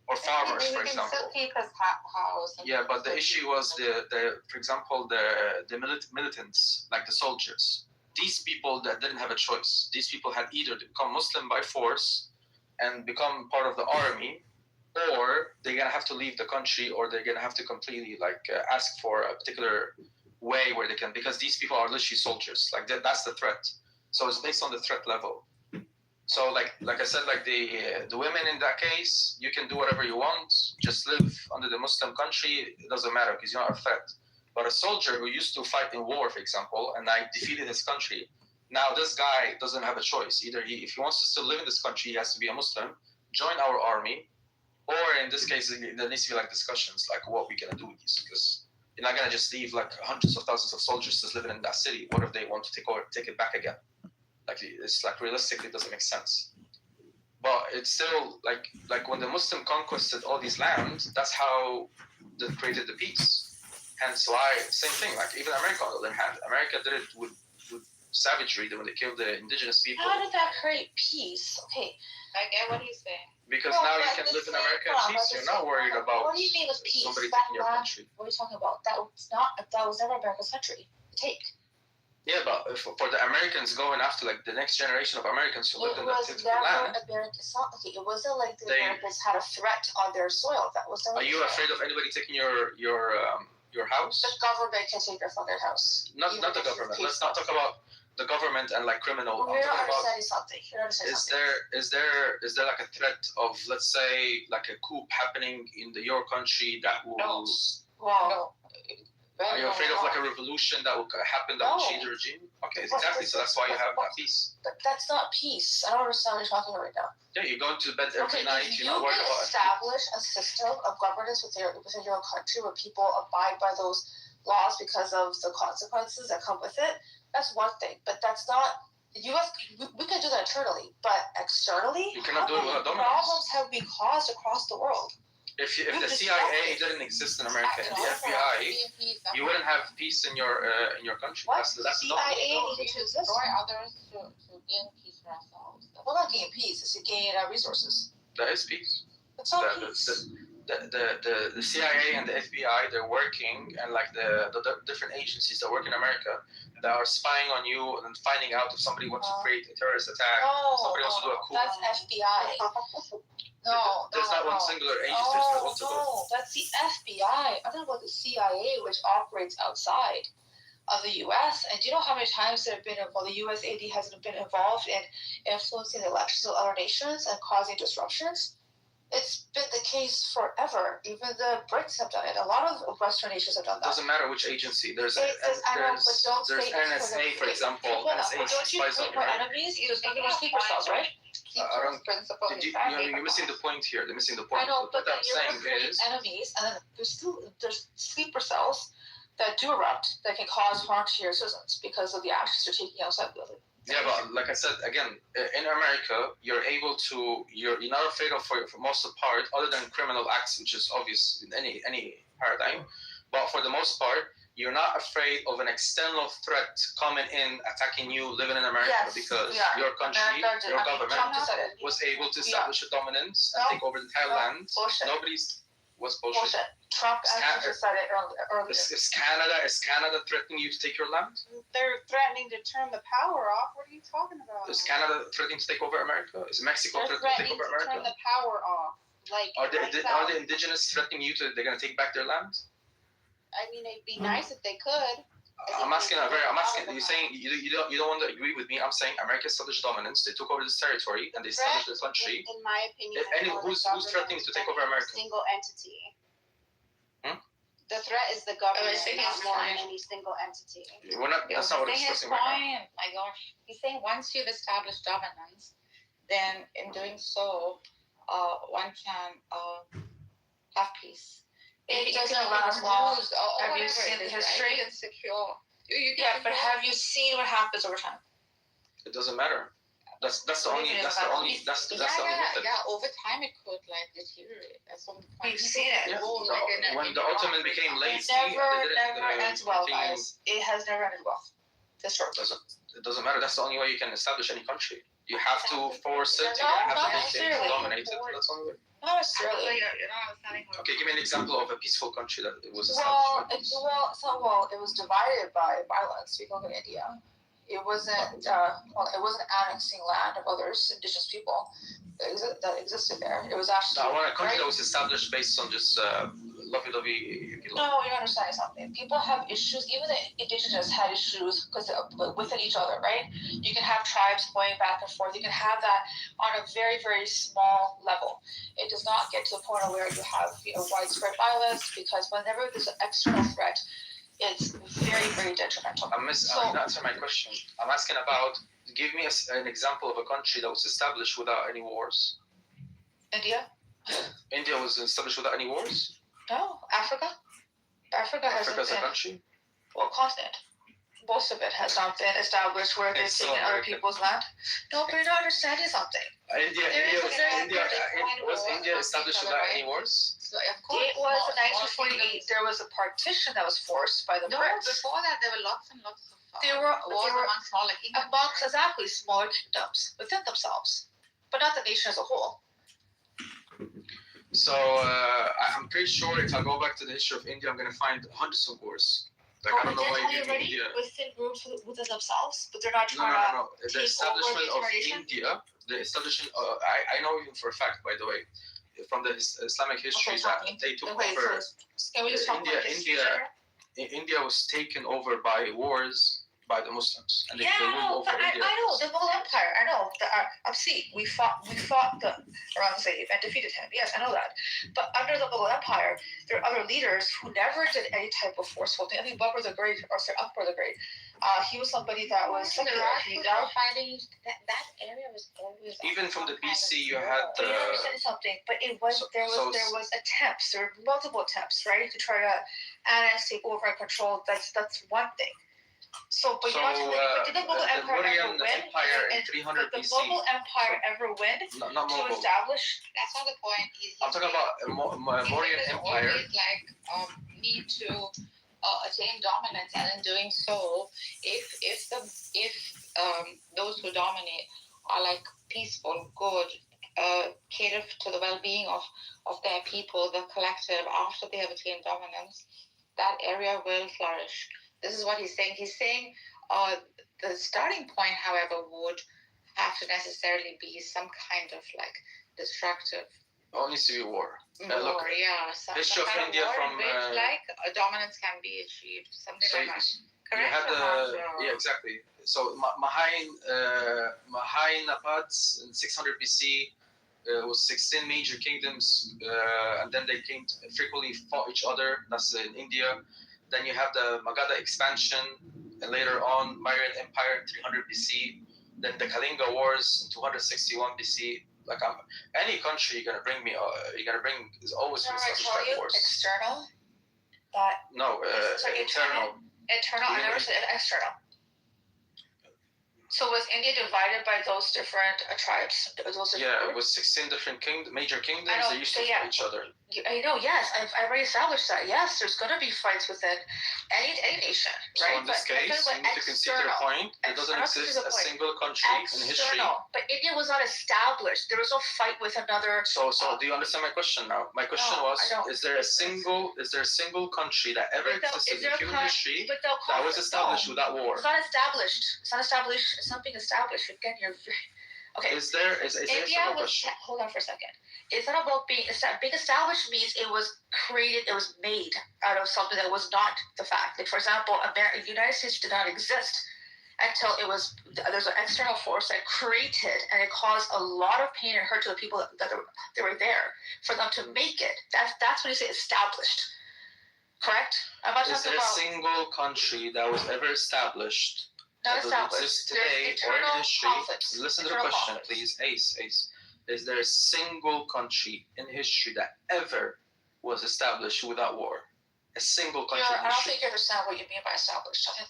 Or farmers, for example. Still keep his house. Yeah, but the issue was for example, the militants, like the soldiers. These people that didn't have a choice. These people had either to become Muslim by force and become part of the army, or they're gonna have to leave the country, or they're gonna have to completely ask for a particular way where they can, because these people are literally soldiers. That's the threat. So it's based on the threat level. So like I said, the women in that case, you can do whatever you want, just live under the Muslim country. It doesn't matter because you're not a threat. But a soldier who used to fight in war, for example, and I defeated his country, now this guy doesn't have a choice. Either if he wants to still live in this country, he has to be a Muslim, join our army, or in this case, there needs to be discussions what we're gonna do with this, because you're not gonna just leave hundreds of thousands of soldiers just living in that city. What if they want to take it back again? It's realistically it doesn't make sense. But it's still like when the Muslim conquered all these lands, that's how they created the peace. Hence why, same thing, even America on the other hand, America did it with savagery when they killed the indigenous people. How did that create peace? Okay. I get what he's saying. Because now you can live in America in peace. You're not worried about what do you mean with peace? somebody taking your country. What are you talking about? That was never America's country. Take. Yeah, but for the Americans going after the next generation of Americans who lived in that particular land. It's not okay. It wasn't like the Americans had a threat on their soil. That was never. Are you afraid of anybody taking your house? The government can take it from their house. Not the government. Let's not talk about the government and criminal. You're understanding something. Is there a threat of, let's say, a coup happening in your country that will? No. Well, Are you afraid of like a revolution that will happen that will change the regime? Okay, exactly. So that's why you have that peace. But that's not peace. I don't understand what you're talking about right now. Yeah, you're going to bed every night. If You're not worried about establish a system of governance within your own country where people abide by those laws because of the consequences that come with it, that's one thing. But that's not the U.S. We can do that internally, but externally, you cannot do it without dominance. Problems have been caused across the world. If the CIA didn't exist in America and the FBI, you wouldn't have peace in your country. What? That's CIA needed to destroy others to gain peace for ourselves. Well, not gain peace. It's to gain resources. That is peace. It's not peace. The CIA and the FBI, they're working, and like the different agencies that work in America that are spying on you and finding out if somebody wants to create a terrorist attack, somebody wants to do a coup. That's FBI. No, there's not one singular agency. No, that's the FBI. I'm talking about the CIA, which operates outside of the U.S. And do you know how many times there have been the USAID has been involved in influencing the elections of other nations and causing disruptions? It's been the case forever. Even the Brits have done it. A lot of Western nations have done that. Doesn't matter which agency. There's NSA, for example. NSA spies on you, right? Enemies, there's sleeper cells, right? You're missing the point here. They're missing the point. I know, but what I'm saying is enemies, and then there's sleeper cells that do erupt that can cause harm to your citizens because of the actions you're taking outside the building. Yeah, but like I said again, in America, you're not afraid of for most of the part, other than criminal acts, which is obvious in any paradigm. But for the most part, you're not afraid of an external threat coming in, attacking you, living in America, because your country, your government was able to establish a dominance and take over the entire land. Bullshit. What's bullshit? Trump actually just said it earlier. Is Canada threatening you to take your land? They're threatening to turn the power off. What are you talking about? Is Canada threatening to take over America? Is Mexico threatening to take over America? Turn the power off. Are the indigenous threatening you they're going to take back their land? I mean, it'd be nice if they could. I'm asking. You're saying you don't want to agree with me. I'm saying America established dominance. They took over this territory and they established this country. In my opinion, who's threatening to take over America? Single entity. The threat is the government, not more than any single entity. That's not what we're discussing right now. My gosh, he's saying once you've established dominance, then in doing so, one can have peace. It doesn't last long. Have you seen the history? Insecure. But have you seen what happens over time? It doesn't matter. That's the only method. Yeah, over time it could deteriorate. That's one point. We've seen it. Yeah. When the Ottoman became lazy, it never ends well, guys. It has never ended well. This short. It doesn't matter. That's the only way you can establish any country. You have to force it. You have to dominate it. That's the only way. Not necessarily. Okay, give me an example of a peaceful country that it was established. It was divided by violence. You look at India. It wasn't annexing land of others, indigenous people that existed there. It was actually. I want a country that was established based on just lovey-dovey. No, you're understanding something. People have issues. Even the indigenous had issues because within each other, right? You can have tribes going back and forth. You can have that on a very, very small level. It does not get to the point where you have widespread violence because whenever there's an external threat, it's very, very detrimental. I'm not answering my question. I'm asking about, give me an example of a country that was established without any wars. India? India was established without any wars? No. Africa Africa's a country? Well, continent. Most of it has not been established where they're taking other people's land. No, but you're not understanding something. Was India established without any wars? It was in 1948. There was a partition that was forced by the Brits. Before that, there were lots and lots of wars among smaller kingdoms. Exactly, smaller kingdoms within themselves, but not the nation as a whole. So I'm pretty sure if I go back to the history of India, I'm going to find hundreds of wars. I don't know why you already within groups within themselves, but they're not trying to. The establishment of India, the establishment. I know even for a fact, by the way, from the Islamic history that they took over. Can we just talk about India was taken over by wars by the Muslims, and they Yeah, ruled over but India. I know the Mughal Empire. I know the Absi. We fought the Aurangzeb and defeated him. Yes, I know that. But under the Mughal Empire, there are other leaders who never did any type of forceful thing. I think Babur the Great, or sorry, Akbar the Great. He was somebody that was secular. He died fighting that area was always Even from the BC, you had. But you understand something. But it was there was attempts. There were multiple attempps, right, to try to annex, take over, and control. That's one thing. So, but you know, did the Mughal Empire ever win? In 300 did the BC. Mughal Empire ever win Not to Mughal. establish? That's not the point. I'm talking about Mauryan Empire. Always like need to attain dominance, and in doing so, if those who dominate are like peaceful, good, cater to the well-being of their people, the collective, after they have attained dominance, that area will flourish. This is what he's saying. He's saying the starting point, however, would have to necessarily be some kind of like destructive. Only civil war. Look, history of India from like a dominance can be achieved, something so like that. You had exactly. So Mahayanapads in 600 BC was 16 major kingdoms, and then they frequently fought each other. That's in India. Then you have the Magadha expansion, and later on Mauryan Empire in 300 BC. Then the Kalinga Wars in 261 BC. Like any country you're gonna bring is always going to start wars. External. Internal. Internal. I never said external. So was India divided by those different tribes? It was 16 different major kingdoms. They used to fight each other. I know. Yes, I've already established that. Yes, there's going to be fights within any nation, right? So in this case, you need to concede the point. There doesn't exist a single country in history. But India was not established. There was no fight with another. So do you understand my question now? My question was: is there a single country that ever existed in human history that was established without war? It's not established. It's not established. It's not being established. Again, you're okay. Is there India was hold on for a second. It's not about being established means it was created, it was made out of something that was not the fact. Like for example, the United States did not exist until there's an external force that created, and it caused a lot of pain and hurt to the people that were there for them to make it. That's when you say established. Correct? Is there a single country that was ever established? Not established. Exist today or in history. Listen to the question, please. Ace. Is there a single country in history that ever was established without war? A single country in history. I don't think you understand what you mean by established. I think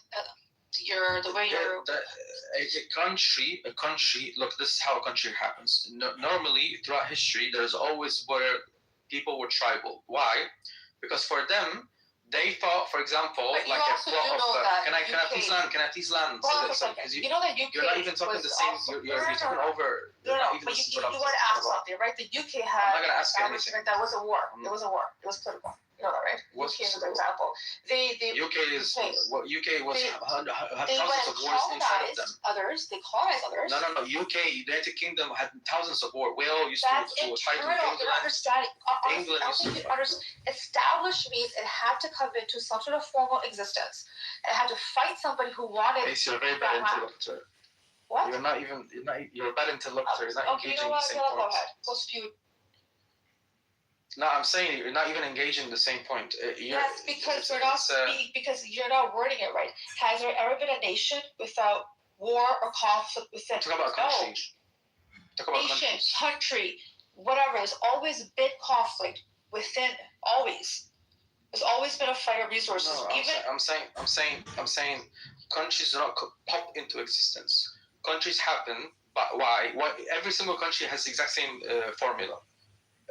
a country. Look, this is how a country happens. Normally, throughout history, there's always where people were tribal. Why? Because for them, they thought, for example, like a plot of. Can I please land? Because you know that UK. You're not even talking the same. You're talking over. No, but you want to ask something, right? The UK had. I'm not gonna ask you anything. That was a war. It was a war. It was political. You know that, right? UK is an example. UK was had thousands of wars inside of them. They colonized others. No. UK, United Kingdom had thousands of wars. Wales used to fight with England. You're understanding. England used to fight. Established means it had to come into some sort of formal existence. It had to fight somebody who wanted. You're a very bad interlocutor. What? You're a bad interlocutor. You're not engaging the same point. Go points. ahead. Go spew. No, I'm saying you're not even engaging the same point. Yes, because because you're not wording it right. Has there ever been a nation without war or conflict within? Talk about country. Nation, country, whatever. There's always been conflict within. Always. There's always been a fight of resources. No, I'm saying countries do not pop into existence. Countries happen, but why? Every single country has the exact same formula.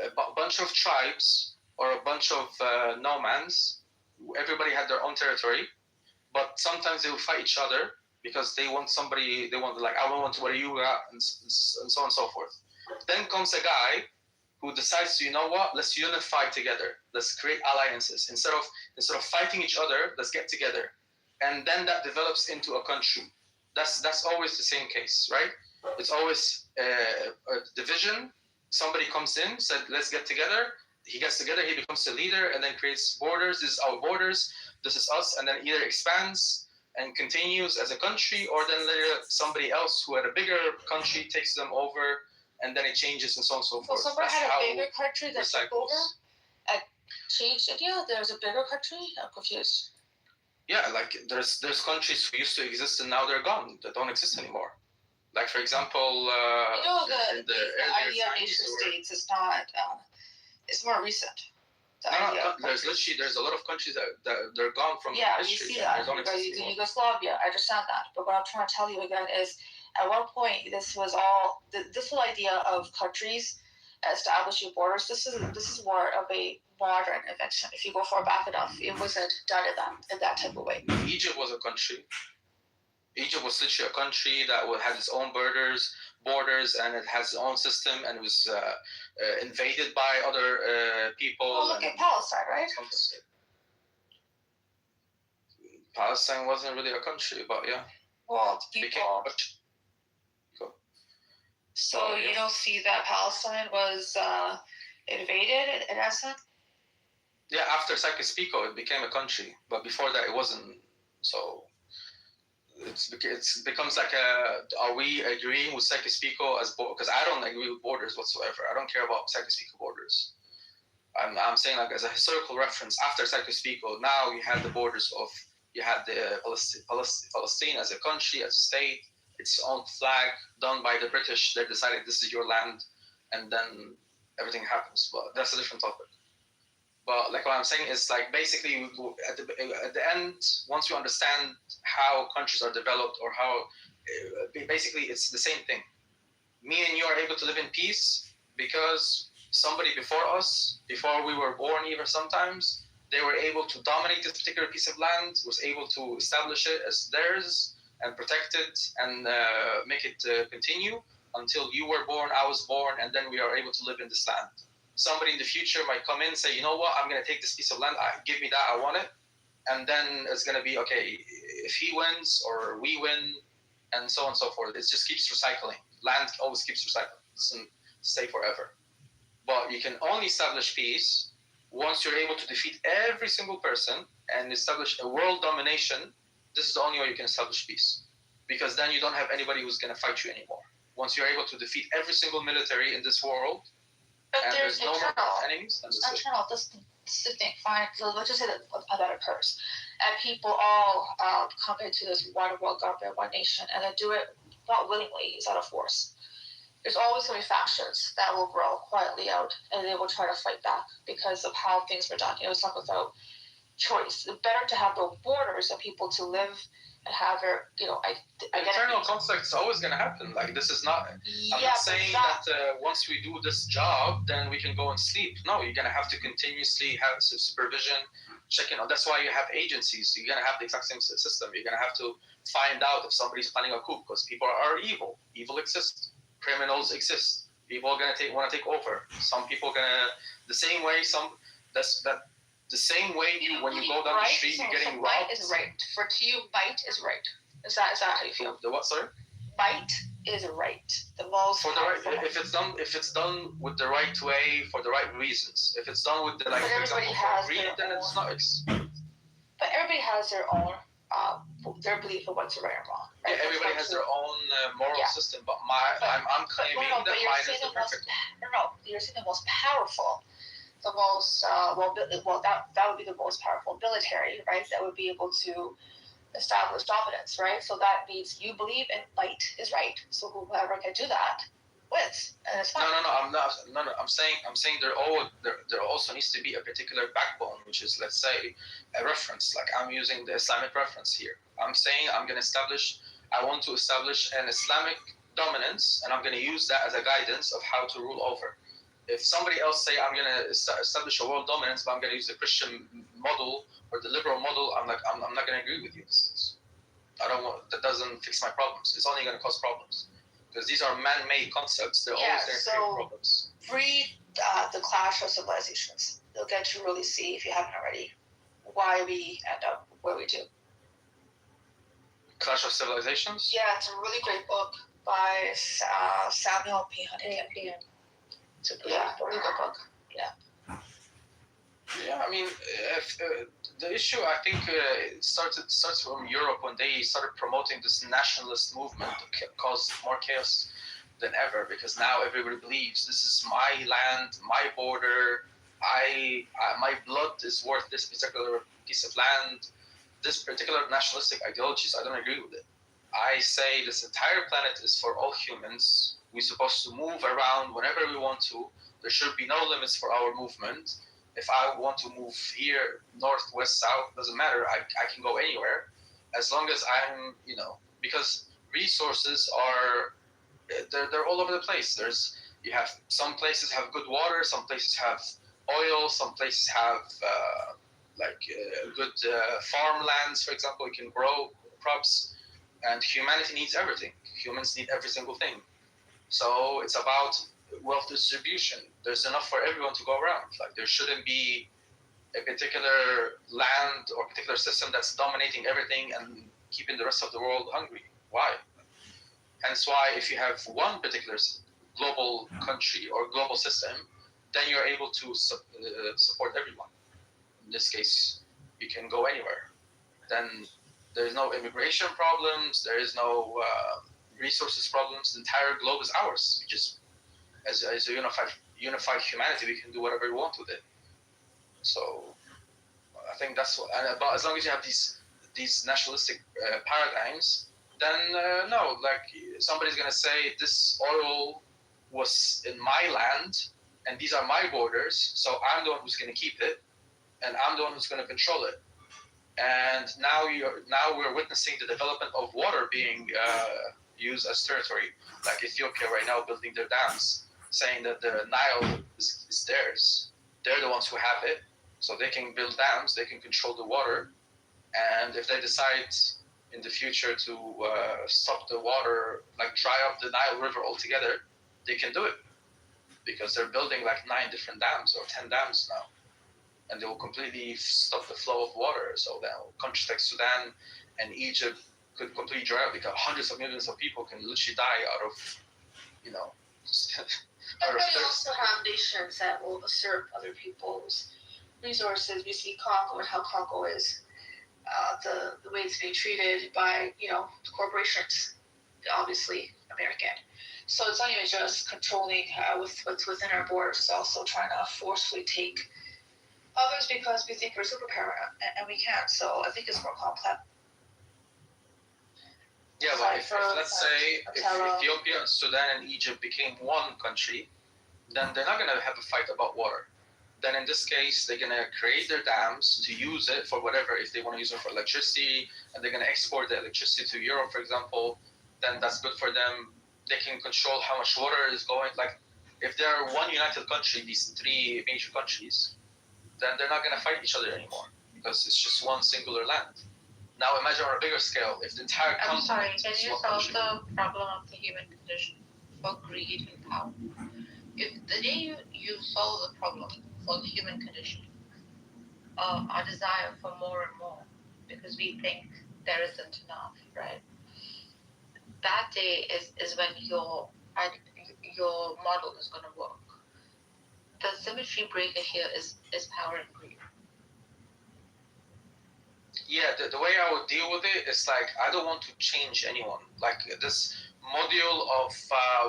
A bunch of tribes or a bunch of nomads, everybody had their own territory, but sometimes they will fight each other because I want where you are, and so on and so forth. Then comes a guy who decides to, you know what, let's unify together. Let's create alliances. Instead of fighting each other, let's get together. And then that develops into a country. That's always the same case, right? It's always a division. Somebody comes in, said, let's get together. He gets together, he becomes the leader, and then creates borders. This is our borders. This is us. And then either expands and continues as a country, or then later somebody else who had a bigger country takes them over, and then it changes and so on and so forth. So somebody had a bigger country that took over and changed India? There's a bigger country? I'm confused. Yeah, like there's countries who used to exist and now they're gone. They don't exist anymore. Like for example, the idea of nation states is not. It's more recent. There's a lot of countries that they're gone from history. You see that. Yugoslavia, I understand that. But what I'm trying to tell you again is, at one point, this whole idea of countries establishing borders. This is more of a modern invention. If you go far back enough, it wasn't done in that type of way. Egypt was a country. Egypt was literally a country that had its own borders, and it has its own system, and it was invaded by other people. Well, look at Palestine, right? Palestine wasn't really a country, but yeah. Well, people. So you don't see that Palestine was invaded in essence? Yeah, after Sykes-Picot, it became a country, but before that, it wasn't. So it becomes like are we agreeing with Sykes-Picot as because I don't agree with borders whatsoever. I don't care about Sykes-Picot borders. I'm saying like as a historical reference, after Sykes-Picot, now you had the borders of, you had the Palestine as a country, as a state, its own flag done by the British. They decided this is your land, and then everything happens. But that's a different topic. But like what I'm saying is like basically at the end, once you understand how countries are developed or how, basically it's the same thing. Me and you are able to live in peace because somebody before us, before we were born even sometimes, they were able to dominate this particular piece of land, was able to establish it as theirs and protect it and make it continue until you were born, I was born, and then we are able to live in this land. Somebody in the future might come in and say, you know what, I'm going to take this piece of land, give me that, I want it. And then it's going to be, okay, if he wins or we win, and so on and so forth. It just keeps recycling. Land always keeps recycling. It doesn't stay forever. But you can only establish peace once you're able to defeat every single person and establish a world domination. This is the only way you can establish peace. Because then you don't have anybody who's going to fight you anymore. Once you're able to defeat every single military in this world, but and there's no more enemies, then that's internal. This is the thing. Fine. So let's just say that occurs, and people all come into this one world government, one nation, and they do it not willingly. It's out of force. There's always going to be factions that will grow quietly out, and they will try to fight back because of how things were done. It was not without choice. It's better to have the borders of people to live and have their, internal conflict is always going to happen. Like, this is not, I'm not saying that once we do this job, then we can go and sleep. No, you're going to have to continuously have supervision, checking on. That's why you have agencies. You're going to have the exact same system. You're going to have to find out if somebody's planning a coup, because people are evil. Evil exists. Criminals exist. People are going to want to take over. Some people are going to, the same way the same way when you go down the street, you're getting robbed. Might is right. For to you, might is right. Is that how you feel? The what, sorry? Might is right. The most for the right. If it's done with the right way for the right reasons. If it's done with the like, for example, for greed, then it's not. But everybody has their own their belief of what's right or wrong. Right? Yeah, everybody has their own moral system. But I'm claiming that mine is the perfect. No, you're saying the most powerful. The most that would be the most powerful military, right? That would be able to establish dominance, right? So that means you believe in might is right. So whoever can do that wins, and it's fine. No, I'm not. No, I'm saying there also needs to be a particular backbone, which is, let's say, a reference. Like, I'm using the Islamic reference here. I'm saying I want to establish an Islamic dominance, and I'm going to use that as a guidance of how to rule over. If somebody else say I'm going to establish a world dominance, but I'm going to use the Christian model or the liberal model, I'm not going to agree with you. That doesn't fix my problems. It's only going to cause problems because these are man-made concepts. They're always going to create problems. Read the Clash of Civilizations. You'll get to really see, if you haven't already, why we end up where we do. Clash of Civilizations? Yeah, it's a really great book by Samuel P. Huntington. It's a really good book. Yeah. Yeah, I mean, the issue I think it starts from Europe when they started promoting this nationalist movement that caused more chaos than ever, because now everybody believes this is my land, my border. My blood is worth this particular piece of land. This particular nationalistic ideologies, I don't agree with it. I say this entire planet is for all humans. We're supposed to move around whenever we want to. There should be no limits for our movement. If I want to move here, north, west, south, doesn't matter. I can go anywhere as long as I'm, because resources are, they're all over the place. You have some places have good water, some places have oil, some places have good farmlands, for example. You can grow crops, and humanity needs everything. Humans need every single thing. So it's about wealth distribution. There's enough for everyone to go around. Like, there shouldn't be a particular land or particular system that's dominating everything and keeping the rest of the world hungry. Why? Hence why if you have one particular global country or global system, then you're able to support everyone. In this case, you can go anywhere. Then there's no immigration problems. There is no resources problems. The entire globe is ours. We just, as a unified humanity, we can do whatever we want with it. So I think that's what. But as long as you have these nationalistic paradigms, then no, like somebody's gonna say this oil was in my land and these are my borders, so I'm the one who's gonna keep it, and I'm the one who's gonna control it. And now we're witnessing the development of water being used as territory, like Ethiopia right now building their dams, saying that the Nile is theirs. They're the ones who have it, so they can build dams, they can control the water, and if they decide in the future to stop the water, like dry up the Nile River altogether, they can do it, because they're building like 9 different dams or 10 dams now. And they will completely stop the flow of water. So now countries like Sudan and Egypt could completely dry up, because hundreds of millions of people can literally die out of, And we also have nations that will usurp other people's resources. We see Congo and how Congo is, the way it's being treated by, corporations, obviously American. So it's not even just controlling what's within our borders. It's also trying to forcefully take others because we think we're superpower and we can't. So I think it's more complex. Yeah, but if let's say if Ethiopia, Sudan, and Egypt became one country, then they're not going to have a fight about water. Then in this case, they're going to create their dams to use it for whatever. If they want to use it for electricity, and they're going to export the electricity to Europe, for example, then that's good for them. They can control how much water is going. Like, if they're one united country, these 3 major countries, then they're not going to fight each other anymore, because it's just one singular land. Now imagine on a bigger scale, if the entire continent... I'm sorry, can you solve the problem of the human condition for greed and power? If the day you solve the problem for the human condition, our desire for more and more, because we think there isn't enough, right? That day is when your model is going to work. The symmetry breaker here is power and greed. Yeah, the way I would deal with it is like, I don't want to change anyone. Like this module of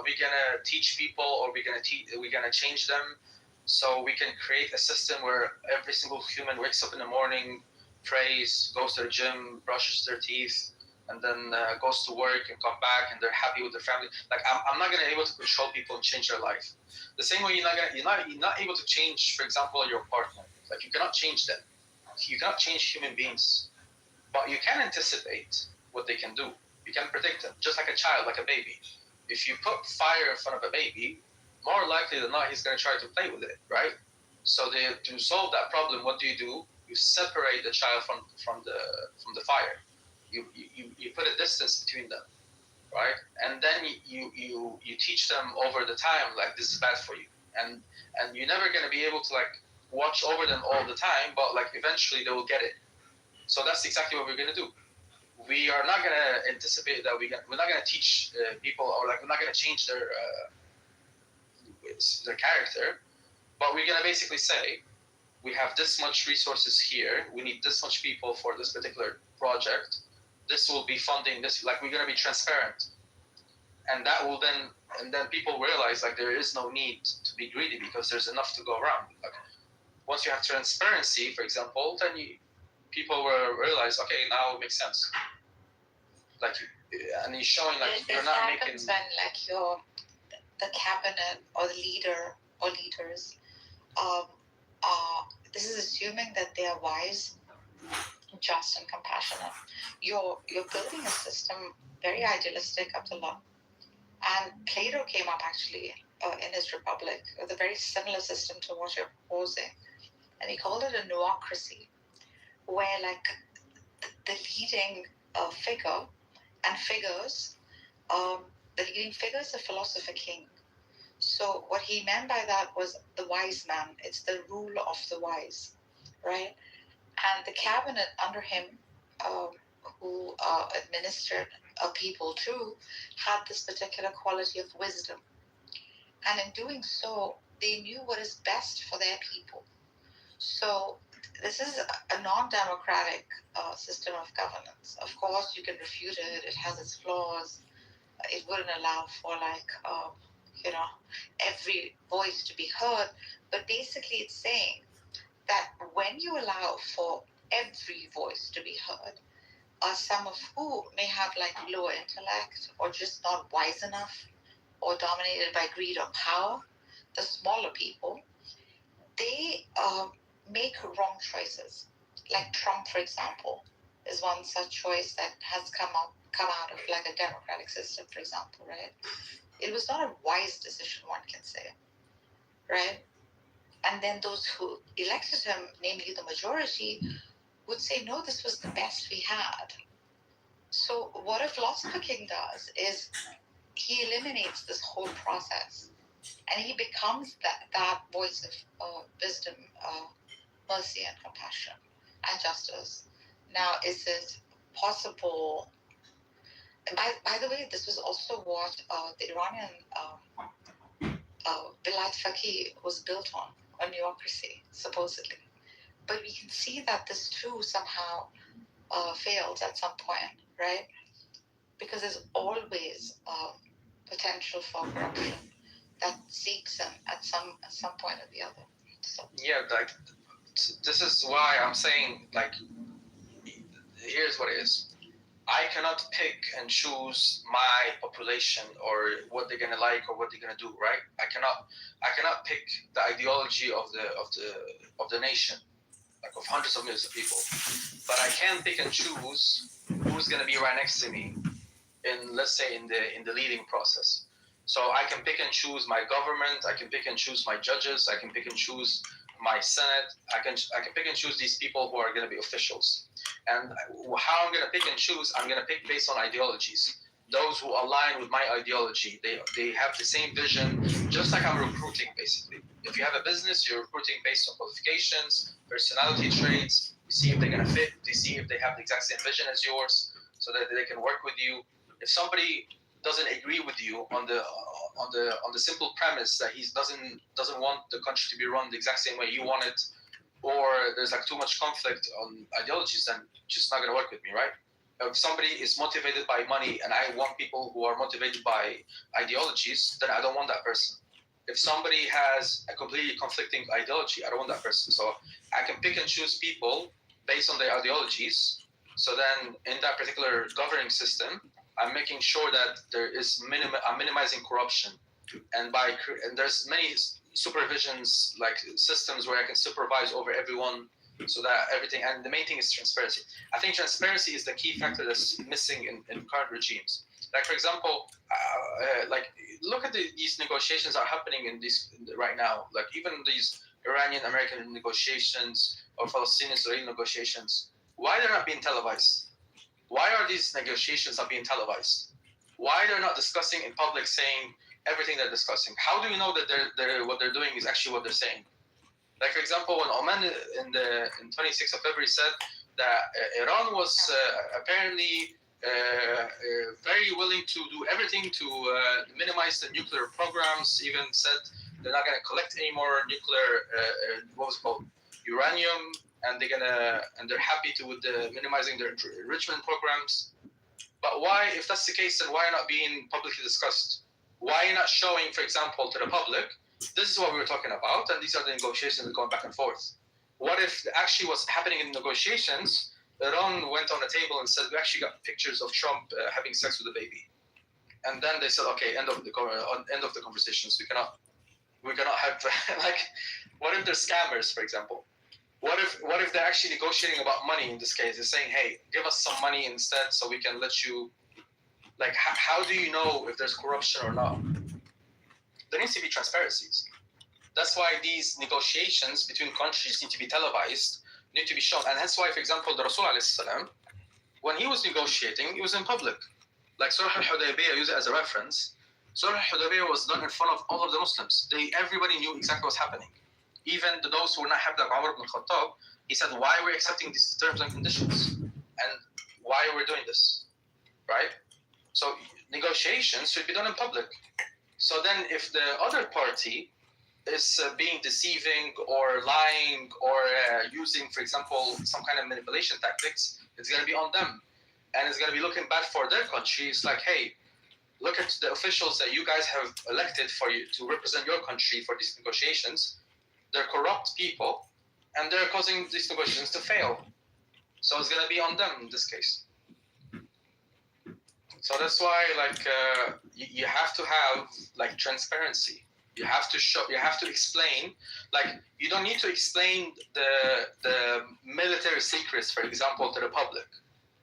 we're gonna teach people, or we're gonna change them, so we can create a system where every single human wakes up in the morning, prays, goes to the gym, brushes their teeth, and then goes to work and come back, and they're happy with their family. Like I'm not gonna be able to control people and change their life. The same way you're not able to change, for example, your partner. Like you cannot change them. You cannot change human beings, but you can anticipate what they can do. You can predict them, just like a child, like a baby. If you put fire in front of a baby, more likely than not, he's going to try to play with it, right? So to solve that problem, what do? You separate the child from the fire. You put a distance between them, right? And then you teach them over the time, like, this is bad for you, and you're never going to be able to like watch over them all the time, but like eventually they will get it. So that's exactly what we're going to do. We are not going to anticipate that we're not going to teach people, or like we're not going to change their character, but we're going to basically say, we have this much resources here. We need this much people for this particular project. This will be funding this. Like, we're going to be transparent, and that will then people realize like there is no need to be greedy because there's enough to go around. Like, once you have transparency, for example, then people will realize, okay, now it makes sense. Like, and you're showing like you're not making. This happens when like the cabinet or the leader or leaders, this is assuming that they are wise, just, and compassionate. You're building a system very idealistic, Abdullah. And Plato came up actually in his Republic with a very similar system to what you're proposing, and he called it a noocracy, where like the leading figure and figures, the leading figure is a philosopher king. So what he meant by that was the wise man. It's the rule of the wise, right? And the cabinet under him, who administered people too, had this particular quality of wisdom. And in doing so, they knew what is best for their people. So this is a non-democratic system of governance. Of course, you can refute it. It has its flaws. It wouldn't allow for every voice to be heard. But basically, it's saying that when you allow for every voice to be heard, some of who may have like lower intellect or just not wise enough or dominated by greed or power, the smaller people, they make wrong choices. Like Trump, for example, is one such choice that has come out of like a democratic system, for example, right? It was not a wise decision, one can say, right? And then those who elected him, namely the majority, would say, no, this was the best we had. So what a philosopher king does is he eliminates this whole process, and he becomes that voice of wisdom, mercy, and compassion, and justice. Now, is it possible? By the way, this was also what the Iranian Vilayat Faqih was built on, a neocracy, supposedly. But we can see that this too somehow failed at some point, right? Because there's always potential for corruption that seeps in at some point or the other. So. Yeah, like this is why I'm saying, like, here's what it is. I cannot pick and choose my population or what they're gonna like or what they're gonna do, right? I cannot pick the ideology of the nation, like of hundreds of millions of people. But I can pick and choose who's gonna be right next to me in, let's say, in the leading process. So I can pick and choose my government, I can pick and choose my judges, I can pick and choose my Senate, I can pick and choose these people who are going to be officials. And how I'm going to pick and choose, I'm going to pick based on ideologies. Those who align with my ideology, they have the same vision, just like I'm recruiting, basically. If you have a business, you're recruiting based on qualifications, personality traits, you see if they're going to fit, you see if they have the exact same vision as yours, so that they can work with you. If somebody doesn't agree with you on the simple premise that he doesn't want the country to be run the exact same way you want it, or there's like too much conflict on ideologies, then just not gonna work with me, right? If somebody is motivated by money and I want people who are motivated by ideologies, then I don't want that person. If somebody has a completely conflicting ideology, I don't want that person. So I can pick and choose people based on their ideologies. So then in that particular governing system, I'm making sure that there is I'm minimizing corruption, and there's many supervisions, like systems where I can supervise over everyone, so that everything. And the main thing is transparency. I think transparency is the key factor that's missing in current regimes. Like, for example, like look at these negotiations are happening right now. Like even these Iranian-American negotiations or Palestinian-Israeli negotiations. Why they're not being televised? Why are these negotiations not being televised? Why they're not discussing in public, saying everything they're discussing? How do we know that what they're doing is actually what they're saying? Like, for example, when Oman in 26th of February said that Iran was apparently very willing to do everything to minimize the nuclear programs, even said they're not going to collect any more nuclear, what was it called? uranium, and they're happy with minimizing their enrichment programs. But why, if that's the case, then why not being publicly discussed? Why not showing, for example, to the public, this is what we were talking about, and these are the negotiations going back and forth. What if actually what's happening in negotiations, Iran went on a table and said, we actually got pictures of Trump having sex with a baby. And then they said, okay, end of the conversations. We cannot have, like, what if they're scammers, for example? What if they're actually negotiating about money in this case? They're saying, hey, give us some money instead so we can let you, like, how do you know if there's corruption or not? There needs to be transparencies. That's why these negotiations between countries need to be televised, need to be shown. And that's why, for example, the Rasul alayhi salam, when he was negotiating, he was in public. Like Surah al-Hudaybiyah, use it as a reference. Surah al-Hudaybiyah was done in front of all of the Muslims. Everybody knew exactly what's happening. Even those who were not happy, like Umar ibn Khattab, he said, why are we accepting these terms and conditions? And why are we doing this? Right? So negotiations should be done in public. So then if the other party is being deceiving or lying or using, for example, some kind of manipulation tactics, it's going to be on them. And it's going to be looking bad for their country. It's like, hey, look at the officials that you guys have elected for you to represent your country for these negotiations. They're corrupt people, and they're causing these negotiations to fail. So it's going to be on them in this case. So that's why, like, you have to have, like, transparency. You have to show. You have to explain. Like, you don't need to explain the military secrets, for example, to the public.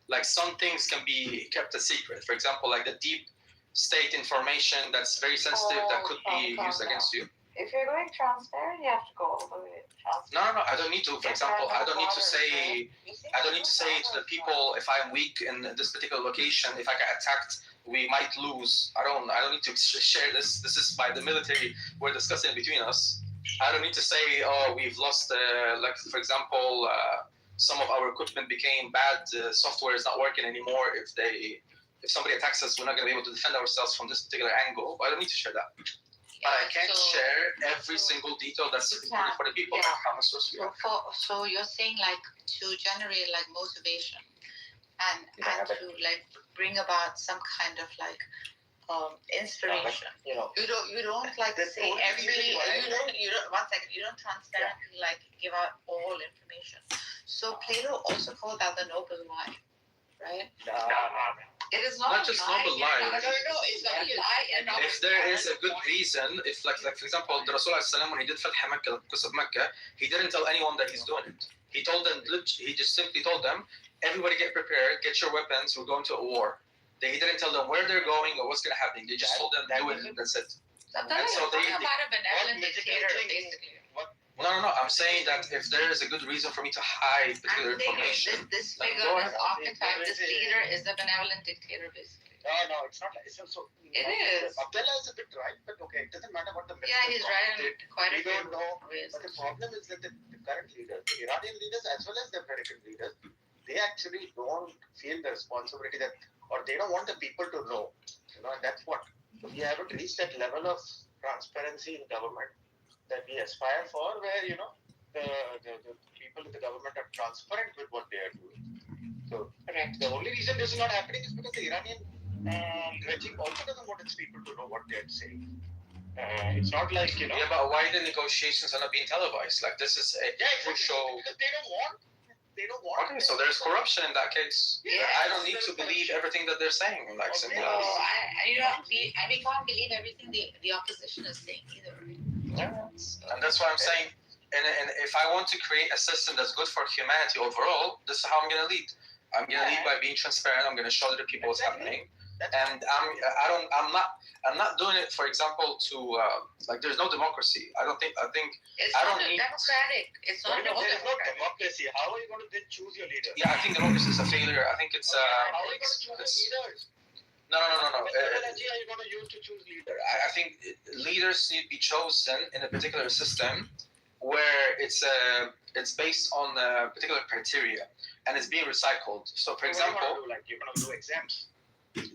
Like, some things can be kept a secret. For example, like the deep state information that's very sensitive that could be used against you. If you're going transparent, you have to go all the way transparent. No. I don't need to. For example, I don't need to say to the people, if I'm weak in this particular location, if I get attacked, we might lose. I don't need to share this. This is by the military. We're discussing between us. I don't need to say, oh, we've lost. Like, for example, some of our equipment became bad. Software is not working anymore. If somebody attacks us, we're not going to be able to defend ourselves from this particular angle. I don't need to share that. But I can't share every single detail that's important for the people. Yeah. So you're saying, like, to generate, like, motivation and to, like, bring about some kind of, like, inspiration. You don't like say every. You don't. One second. You don't transparently like give out all information. So Plato also called that the noble lie, right? No. It is not just noble lie. No, it's not a lie. If there is a good reason, if like for example, the Rasul when he did Fath Makkah, because of Makkah, he didn't tell anyone that he's doing it. He told them, he just simply told them, everybody get prepared, get your weapons, we're going to a war. He didn't tell them where they're going or what's going to happen. They just told them, do it, and that's it. So talking about a benevolent dictator, basically. No. I'm saying that if there is a good reason for me to hide particular information. This figure, this archetype, this leader is a benevolent dictator, basically. No, it's not. It's also. It is. Abdullah is a bit right, but okay, it doesn't matter what the. Yeah, he's right in quite a few ways. But the problem is that the current leaders, the Iranian leaders as well as the American leaders, they actually don't feel the responsibility that, or they don't want the people to know, and that's what we haven't reached that level of transparency in government that we aspire for, where the people in the government are transparent with what they are doing. So the only reason this is not happening is because the Iranian regime also doesn't want its people to know what they are saying. It's not like Yeah, but why the negotiations are not being televised? Like, this is a crucial. Because they don't want. Okay, so there's corruption in that case. Yeah, I don't need to believe everything that they're saying. Like, simply. No, we can't believe everything the opposition is saying either. Yeah. And that's why I'm saying, and if I want to create a system that's good for humanity overall, this is how I'm going to lead. I'm going to lead by being transparent. I'm going to show the people what's happening. And I'm not doing it, for example, to like, there's no democracy. I think it's not democratic. It's not democracy. How are you going to then choose your leader? Yeah, I think democracy is a failure. I think it's how are you going to choose leaders? No. What strategy are you going to use to choose leaders? I think leaders need to be chosen in a particular system where it's based on a particular criteria and it's being recyced. So, for example, you're going to do exams.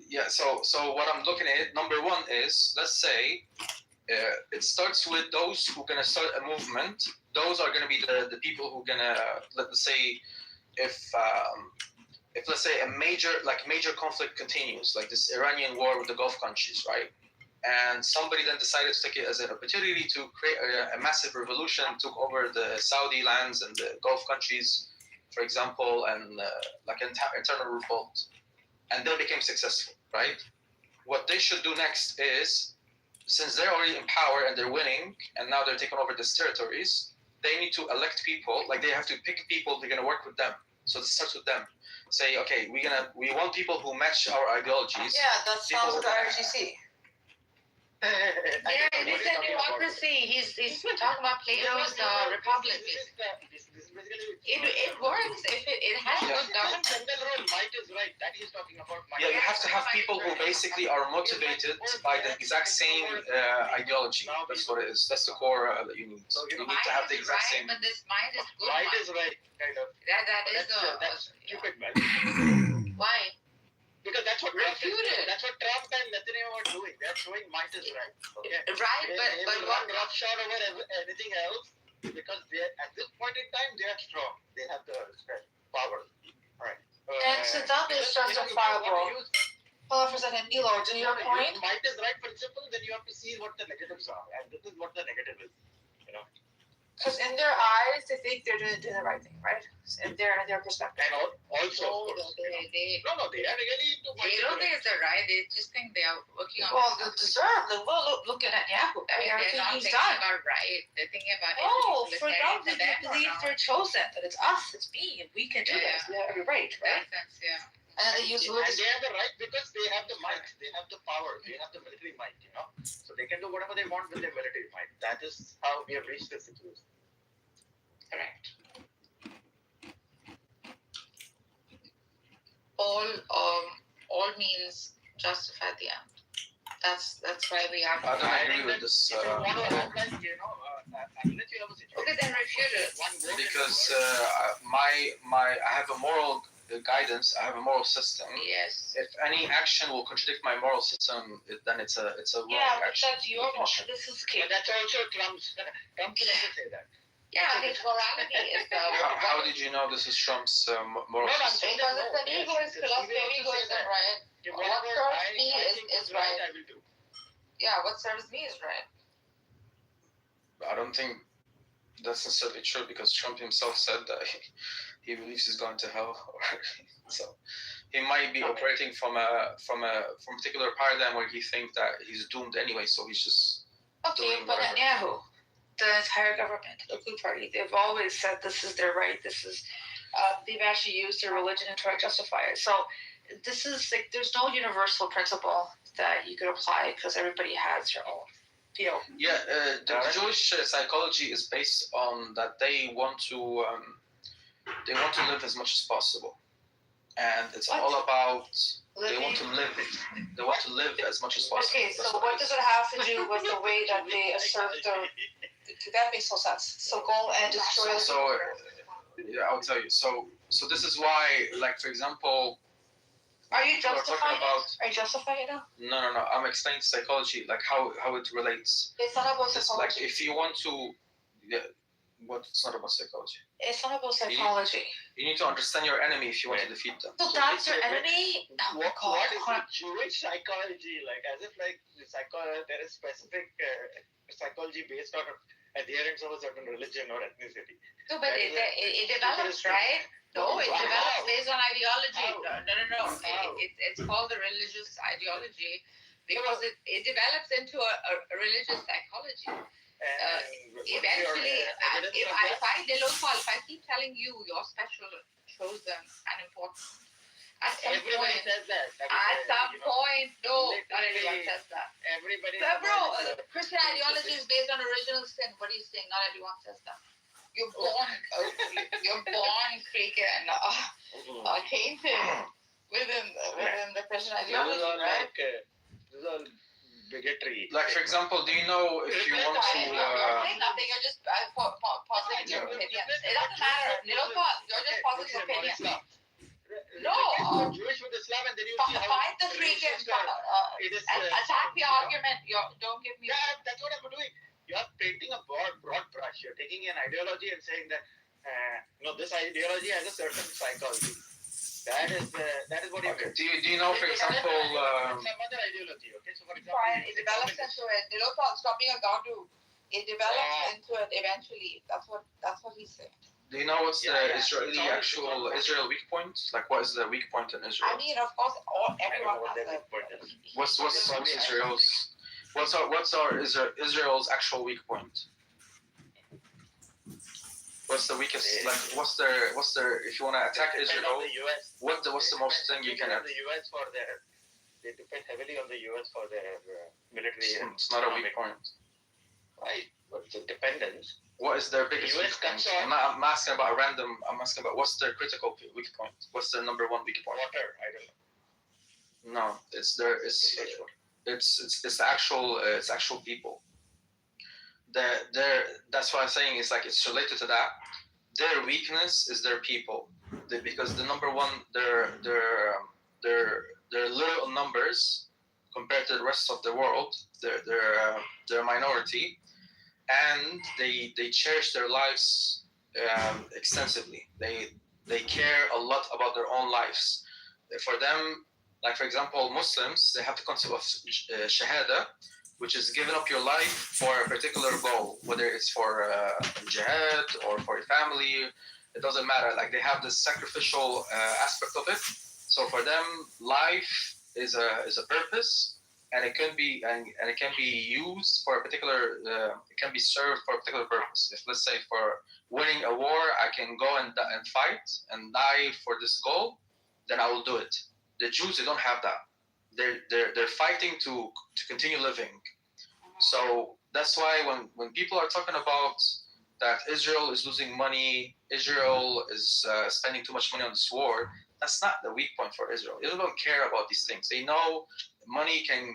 Yeah. So what I'm looking at, number one is, let's say it starts with those who are gonna start a movement. Those are gonna be the people who are gonna, let's say, if let's say a major conflict continues, like this Iranian war with the Gulf countries, right? And somebody then decided to take it as an opportunity to create a massive revolution, took over the Saudi lands and the Gulf countries, for example, and like internal revolt, and they became successful, right? What they should do next is, since they're already in power and they're winning, and now they're taking over these territories, they need to elect people. Like, they have to pick people they're gonna work with them. So it starts with them. Say, okay, we want people who match our ideologies. Yeah, that sounds like the RGC. Yeah, it is a democracy. He's talking about Plato's republic. It works if it has good government. Might is right. That he's talking about. Yeah, you have to have people who basically are motivated by the exact same ideology. That's what it is. That's the core that you need. So you need to have the exact same. But this might is good. Might is right, kind of. That's stupid, man. Why? Because that's what Refuted. That's what Trump and Netanyahu are doing. They're showing might is right. Okay. Right, but they what? run roughshod over anything else because they at this point in time they are strong. They have the power. Right. And Saddam is justifiable. Hold on for a second, Elo, to your point. Might is right principle. Then you have to see what the negatives are, and this is what the negative is. You know. Because in their eyes, they think they're doing the right thing, right? In their perspective. And also, No, they are really into. They don't think it's the right. They just think they are working on. Well, they deserve. Well, look at Netanyahu. They're not Everything he's thinking done. about right. They're thinking about. Oh, for them, they believe they're chosen. That it's us, it's me, and we can do this. We have the right, right? Sense, yeah. And they use religion. They have the right because they have the might. They have the power. They have the military might. You know, so they can do whatever they want with their military might. That is how we have reached this situation. Correct. All means justify the end. That's why we have. I don't agree with this. Okay, then refute it. Because I have a moral guidance. I have a moral system. Yes. If any action will contradict my moral system, then it's a wrong action. That's your moral. This is key. But that's also Trump's. Trump can also say that. Yeah, his morality is the. How did you know this is Trump's moral system? Because it's an egoist philosophy of egoism, right? What serves me is right. I will do. Yeah, what serves me is right. I don't think that's necessarily true because Trump himself said that he believes he's going to hell. So he might be operating from a particular paradigm where he thinks that he's doomed anyway. So he's just okay, but Netanyahu, the entire government, the Blue Party, they've always said this is their right. This is they've actually used their religion to try to justify it. So this is like there's no universal principle that you could apply because everybody has their own feel. Yeah, the Jewish psychology is based on that they want to live as much as possible, and it's all about they want to live. They want to live as much as possible. Okay, so what does it have to do with the way that they assert their? That makes no sense. So go and destroy. So yeah, I'll tell you. So this is why, like for example. Are you justifying it? Are you justifying it now? No. I'm explaining psychology, like how it relates. It's not about psychology. Like if you want to, it's not about psychology. It's not about psychology. You need to understand your enemy if you want to defeat them. So that's your enemy? What is the Jewish psychology like? As if like there is specific psychology based on adherence of a certain religion or ethnicity. No, but it develops, right? No, it develops based on ideology. No. It's called the religious ideology because it develops into a religious psychology. Eventually, if I keep telling you you're special, chosen, and important, at some point, no, not everyone says that. Bro, Christian ideology is based on original sin. What are you saying? Not everyone says that. You're born freaking tainted within the Christian ideology, right? This is all bigotry. Like for example, do you know if you want to? You're saying nothing. You're just positing your opinions. It doesn't matter. You're just positing opinions. No. Jewish with Islam and did you see how find the freaking it is, and attack the argument. Don't give me. Yeah, that's what I'm doing. You are painting a broad brush. You're taking an ideology and saying that this ideology has a certain psychology. That is what you okay. Do you know, for example, some other ideology? Okay, so for example, It develops into it. Stop being a Gadu. It develops into it eventually. That's what he's saying. do you know what's the Israel weak point? Like, what is the weak point in Israel? I mean, of course, everyone has a. What's Israel's actual weak point? What's the weakest? Like, what's their? If you want to attack Israel, what's the most thing you can? The US for they depend heavily on the US for their military. It's not a weak point. Right, but the dependence. What is their biggest weak point? I'm asking about I'm asking about what's their critical weak point? What's their number one weak point? Water, I don't know. No, it's the actual people. That's what I'm saying. It's like it's related to that. Their weakness is their people, because the number one, they're little numbers compared to the rest of the world. They're a minority, and they cherish their lives extensively. They care a lot about their own lives. For them, like for example, Muslims, they have the concept of shahada, which is giving up your life for a particular goal, whether it's for jihad or for your family. It doesn't matter. Like, they have this sacrificial aspect of it. So for them, life is a purpose, and it can be used for a particular. It can be served for a particular purpose. If, let's say, for winning a war, I can go and fight and die for this goal, then I will do it. The Jews, they don't have that. They're fighting to continue living. So that's why when people are talking about that Israel is losing money, Israel is spending too much money on this war, that's not the weak point for Israel. Israel don't care about these things. They know money can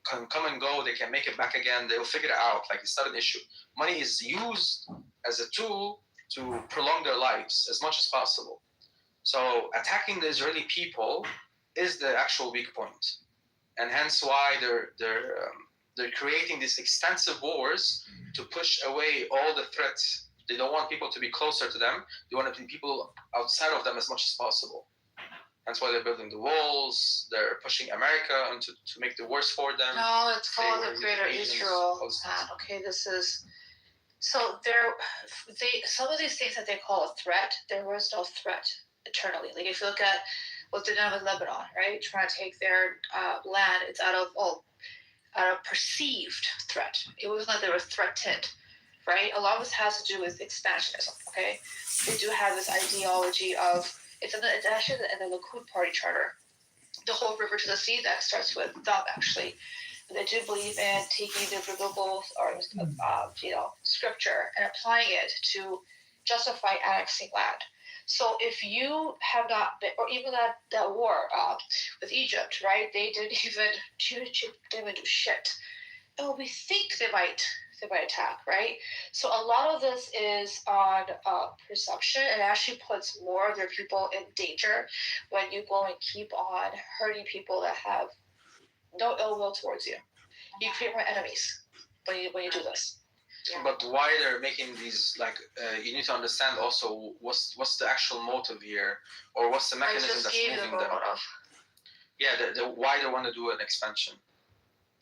come and go. They can make it back again. They'll figure it out. Like, it's not an issue. Money is used as a tool to prolong their lives as much as possible. So attacking the Israeli people is the actual weak point, and hence why they're creating these extensive wars to push away all the threats. They don't want people to be closer to them. They want to be people outside of them as much as possible. That's why they're building the walls. They're pushing America to make the worse for them. No, it's called the Greater Israel. Okay, this is. So some of these things that they call a threat, there was no threat eternally. Like, if you look at what they're doing with Lebanon, right? Trying to take their land, it's out of a perceived threat. It wasn't like they were threatened, right? A lot of this has to do with expansionism, okay? They do have this ideology of, it's actually in the Likud party charter, the whole river to the sea, that starts with them, actually. They do believe in taking the biblical scripture and applying it to justify annexing land. So if you have not been, or even that war with Egypt, right? They didn't even do shit. Oh, we think they might attack, right? So a lot of this is on presumption, and actually puts more of their people in danger when you go and keep on hurting people that have no ill will towards you. You create more enemies when you do this. Yeah. But why they're making these, like, you need to understand also what's the actual motive here, or what's the mechanism that's moving them. Yeah, why they want to do an expansion.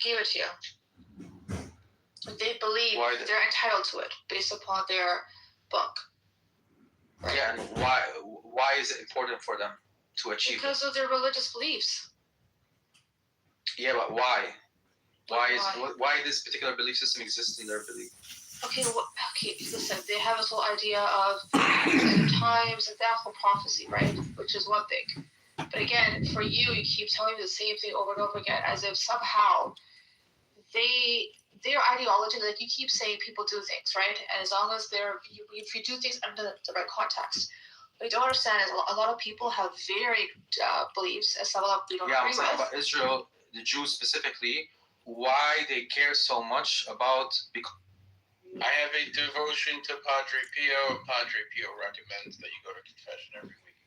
Give it to you. They believe they're entitled to it based upon their book. Right? Yeah, and why is it important for them to achieve it? Because of their religious beliefs. Yeah, but why? Why this particular belief system exists in their belief? Okay, listen, they have this whole idea of times and that whole prophecy, right? Which is one thing. But again, for you keep telling me the same thing over and over again, as if somehow their ideology, like you keep saying people do things, right? And as long as if you do things under the right context. What you don't understand is a lot of people have varied beliefs, and some of them we don't agree with. Yeah, I'm talking about Israel, the Jews specifically, why they care so much about. I have a devotion to Padre Pio. Padre Pio recommends that you go to confession every week.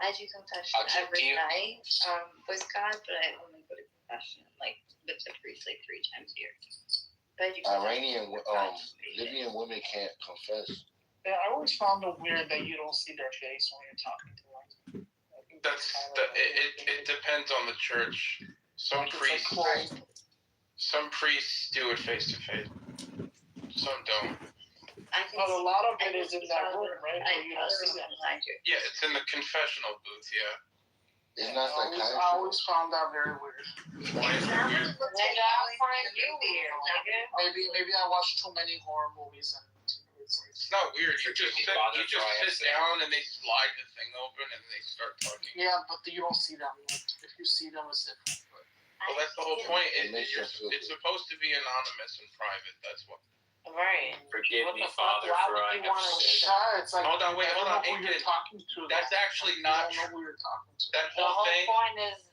I do confession every night with God, but I only go to confession like with the priest like 3 times a year. But I do Iranian, Libyan women can't confess. Yeah, I always found it weird that you don't see their face when you're talking to them. It depends on the church. Some priests do it face to face. Some don't. But a lot of it is in that room, right? Where you don't see them. Yeah, it's in the confessional booth. Yeah. It's not psychiatry. I always found that very weird. Why is it weird? Maybe I watched too many horror movies and it's not weird. You just sit down and they slide the thing open and they start talking. Yeah, but you don't see them. If you see them, it's different. Well, that's the whole point. It's supposed to be anonymous and private. That's what. Right. Forgive me, Father, for I have sinned. It's like, hold on, wait, hold on. You're talking to that's actually not true. That The whole thing. point is.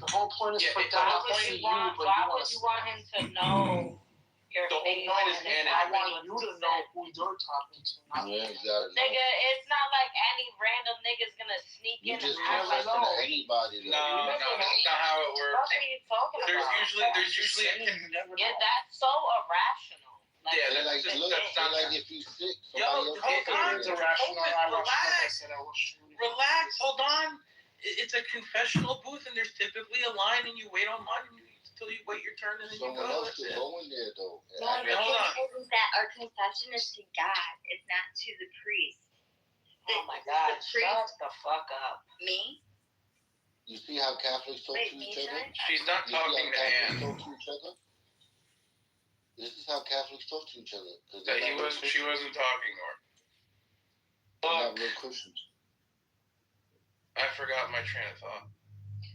The whole point is for Why God to see you, but why would you want him to know your The face? whole point is I want you to know who you're talking to. Nigga, it's not like any random nigga's gonna sneak in and can't listen to anybody. No, that's not how it works. What are you talking about? There's usually Yeah, that's so irrational. Like, They're like, if you sick, hold on. Relax, hold on. It's a confessional booth, and there's typically a line, and you wait online until you wait your turn, and then someone you go. else could go in there, though. No, the thing is that our confession is to God. It's not to the priest. Oh my God! Shut the fuck up. Me? You see how Catholics talk to each other? She's not talking to Ann. This is how Catholics talk to each other. She wasn't talking to her. They're not real Christians. I forgot my train of thought.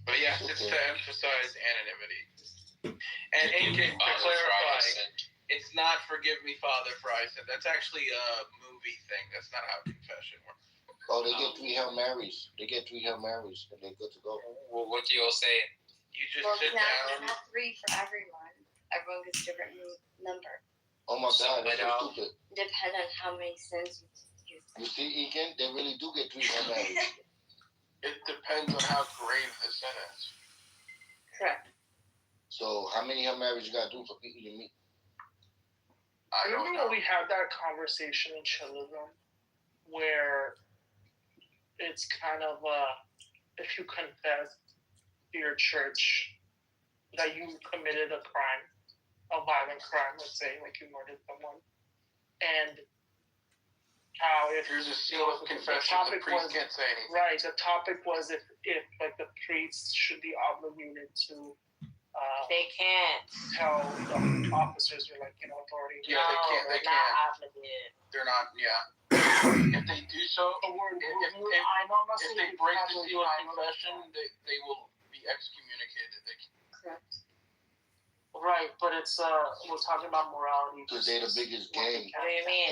But yes, it's to emphasize anonymity. And to clarify, it's not forgive me, Father, for I said. That's actually a movie thing. That's not how confession works. Oh, they get 3 Hail Marys. And they're good to go. Well, what do you all say? You just It's sit down. not 3 for everyone. Everyone gets a different number. Oh my God, that's so stupid. Depend on how many sins you see, Egan, they really do get 3 Hail Marys. It depends on how grave the sin is. Correct. So, how many Hail Marys you gotta do for people you meet? I remember we had that conversation in Chilligan where it's kind of if you confess to your church that you committed a crime, a violent crime, let's say, like you murdered someone, and how if there's a seal of confession, the priest can't say anything. Right. The topic was if like the priests should be obligated to. They can't tell the officers or authority. Yeah, they can't. Not obligated. They're not. Yeah. If they do so, if they break the seal of confession, they will be excommunicated. Correct. Right, but it's we're talking about morality. Because they're the biggest gang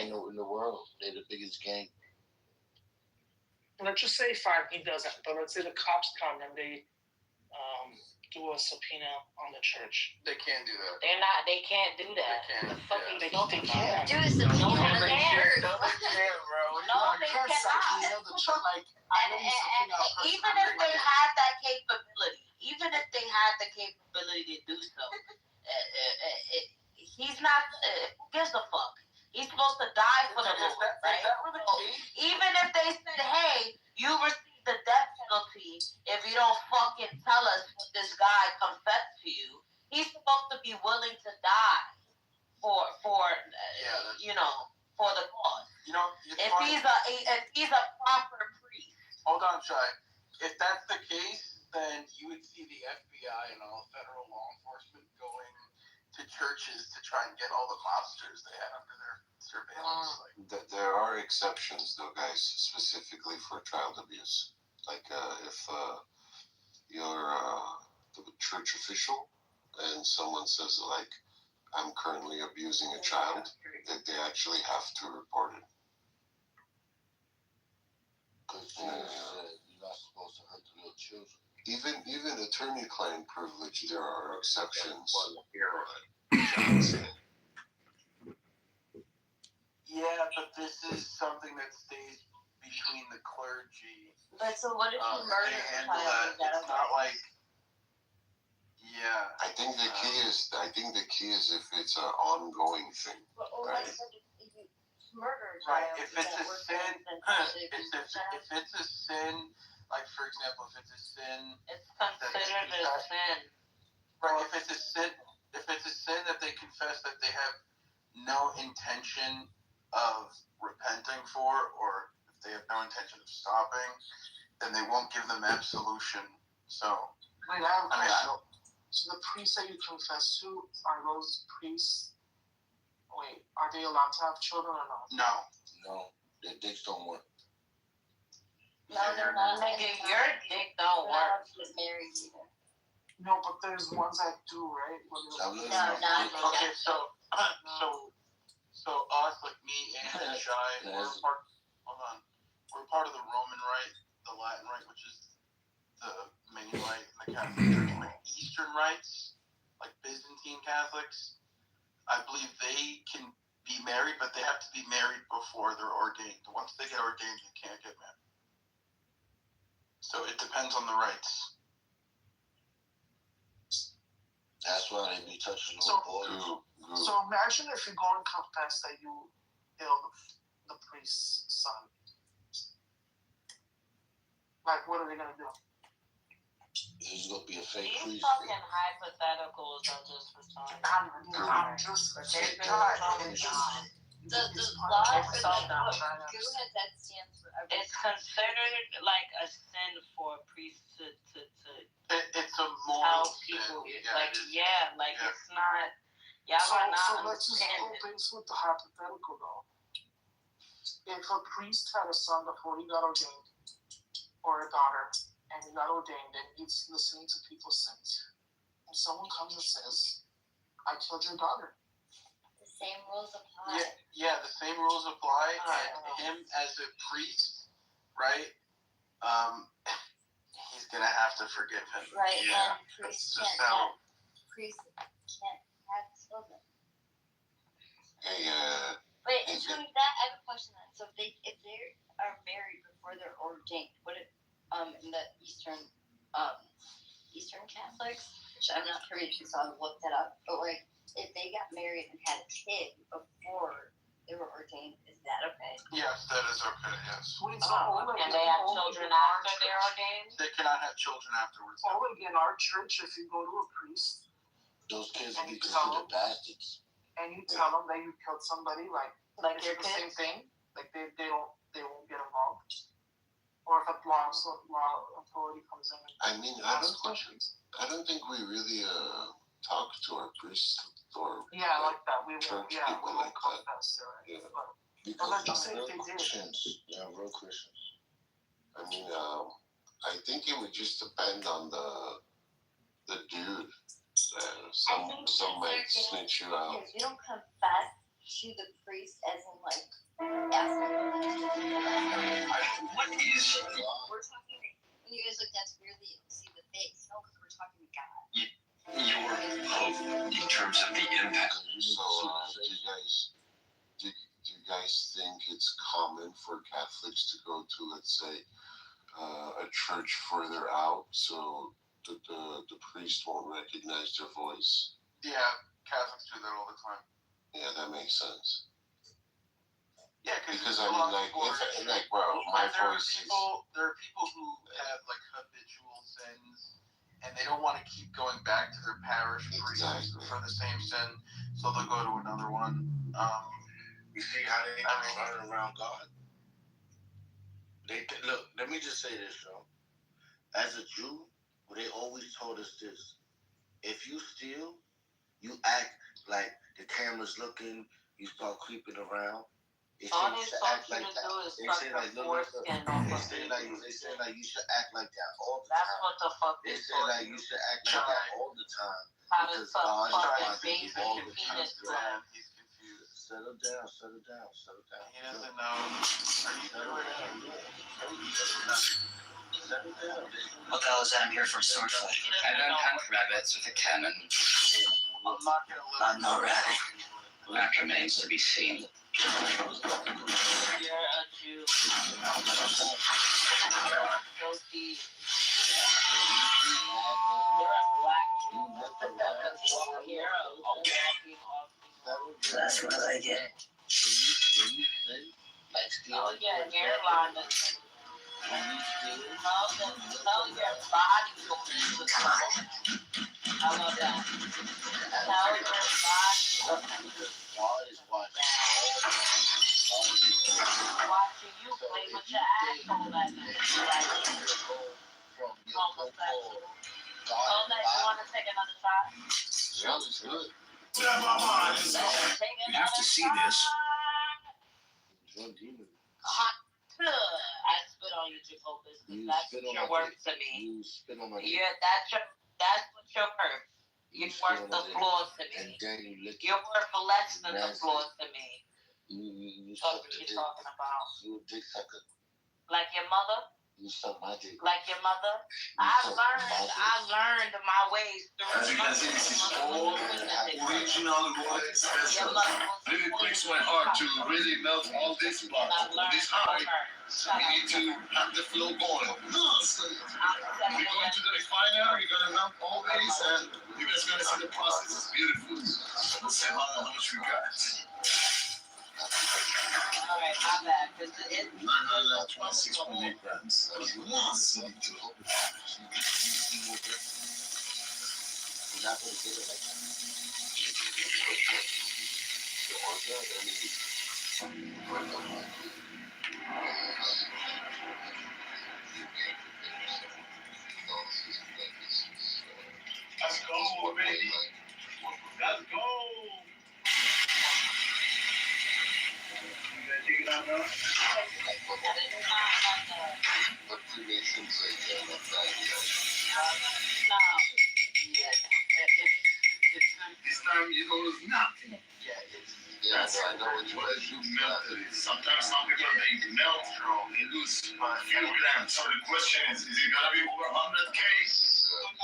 in the world. They're the biggest gang. Let's just say fine, he doesn't. But let's say the cops come and they do a subpoena on the church. They can't do that. They can't do that. They can't. They can't. Do a subpoena on the church. No, they cannot. Even if they had that capability to do so, he's not. Who gives a fuck? He's supposed to die for the Lord, right? Even if they said, "Hey, you received the death penalty if you don't fucking tell us what this guy confessed to you," he's supposed to be willing to die for the cause. If he's a proper priest. Hold on, Shai. If that's the case, then you would see the FBI and all federal law enforcement going to churches to try and get all the mobsters they had under their surveillance. There are exceptions, though, guys, specifically for child abuse. Like if you're the church official and someone says, like, I'm currently abusing a child, that they actually have to report it. Because you're not supposed to hurt the little children. Even attorney-client privilege, there are exceptions. Yeah, but this is something that stays between the clergy. But so what if you murder a handle child? that. It's not like, yeah. I think the key is if it's an ongoing thing. Right. If you murder a Right. child, If it's a sin, if it's a sin, like for example, if it's a sin, it's considered a sin. Right. If it's a sin that they confess that they have no intention of repenting for, or if they have no intention of stopping, then they won't give them absolution. So, wait, I don't. So the priests that you confess to, are those priests? Wait, are they allowed to have children or not? No, their dicks don't work. No, they're not. Your dick don't work. Married either. No, but there's ones that do, right? Okay, so us, like me and Shai, we're part of the Roman Rite, the Latin Rite, which is the main rite in the Catholic Church. Like Eastern rites, like Byzantine Catholics, I believe they can be married, but they have to be married before they're ordained. Once they get ordained, they can't get married. So it depends on the rites. That's why they be touching So- boys. So imagine if you go and confess that you killed the priest's son. Like, what are they gonna do? He's gonna be a fake These priest. fucking hypotheticals are just retarded. I'm just The law Who has that stance for everything? it's considered like a sin for a priest to It's a tell moral people. sin. It's not. Y'all So are not let's just go understanding. things with the hypothetical though. If a priest had a son before he got ordained, or a daughter, and he got ordained, and he's listening to people's sins, and someone comes and says, "I killed your daughter." The same rules apply. Yeah, the same rules apply, and him as a priest, right? He's gonna have to forgive him. Right, Yeah. and priests That's just can't how. have children. Hey, Wait, and so that I have a question then. So if they are married before they're ordained, what if in the Eastern Catholics, which I'm not pretty sure, so I'll look that up. But like, if they got married and had a kid before they were ordained, is that okay? Yes, that is okay. Yes. Can they have children after they're ordained? They cannot have children afterwards. Only in our church, if you go to a priest those kids will be considered bastards. and you tell them that you killed somebody, like Like your it's the same kids? thing. Like they won't get involved. Or if a law authority comes in and I mean, asks questions. I don't think we really talk to our priests or Yeah, like that. We won't. church Yeah, we people won't like that. confess to it. Yeah. But Because let's they're just say if they real did. Christians. Yeah, real Christians. I mean, I think it would just depend on the dude. Some might snitch you out. Yes, you don't confess to the priest as in like asking. What is We're talking. When you guys look, that's weirdly you see the face. No, because we're talking to God. your hope in terms of the impact? So, do you guys think it's common for Catholics to go to, let's say, a church further out, so the priest won't recognize their voice? Yeah, Catholics do that all the time. Yeah, that makes sense. Yeah, because I mean, like, my voice is. There are people who have like habitual sins, and they don't want to keep going back to their parish priest for the same sin, so they'll go to another one. You see how they run around God? Look, let me just say this, y'all. As a Jew, they always told us this: if you steal, you act like the camera's looking. You start creeping around. All they told you to do is suck the foreskin off of it. They say like you should act like that all the That's time. what the fuck They they say told like you. you should act like that all the time. How to Because suck God is fucking watching baby you all the time. penis blood. He's confused. Settle down, settle down, settle down. He doesn't know. Are you doing Settle down. What the hell is that? I'm here for a sword fight. I don't hunt rabbits with a cannon. I'm not gonna live. I'm no rabbit. That remains to be seen. You're a you. Filthy. You're a black hero. That's what I get. Oh yeah, hairline. How your body looks. I love that. How your body watching you play with your asshole that night. Homosexual. Oh, that you want to take another shot? Yeah, it's good. You have to see this. Hot. I spit on you, Jacobus, because that's your worth to me. You spit on my dick. Yeah, that's what you're worth. You're worth the floor to me. And then you lick You're worth less than the floor to me. You That's suck what the you're dick. talking about. You a dick sucker. Like your mother? You suck my dick. Like your mother? I learned my ways through. As you can see, this is all original Rolex special. Really breaks my heart to really melt all this blood, this high. We need to have the flow going. We're going to the refiner, you're going to melt all these, and you guys are going to see the process. It's beautiful. We'll see how much we got. Alright, my bad. 926.8 grams. Let's go, baby. Let's go. You guys take it out now? But Freemasons, This time you don't lose nothing. Yes, I know what you melted it. Sometimes some people they melt, they lose a few grams. So the question is it gonna be over 100K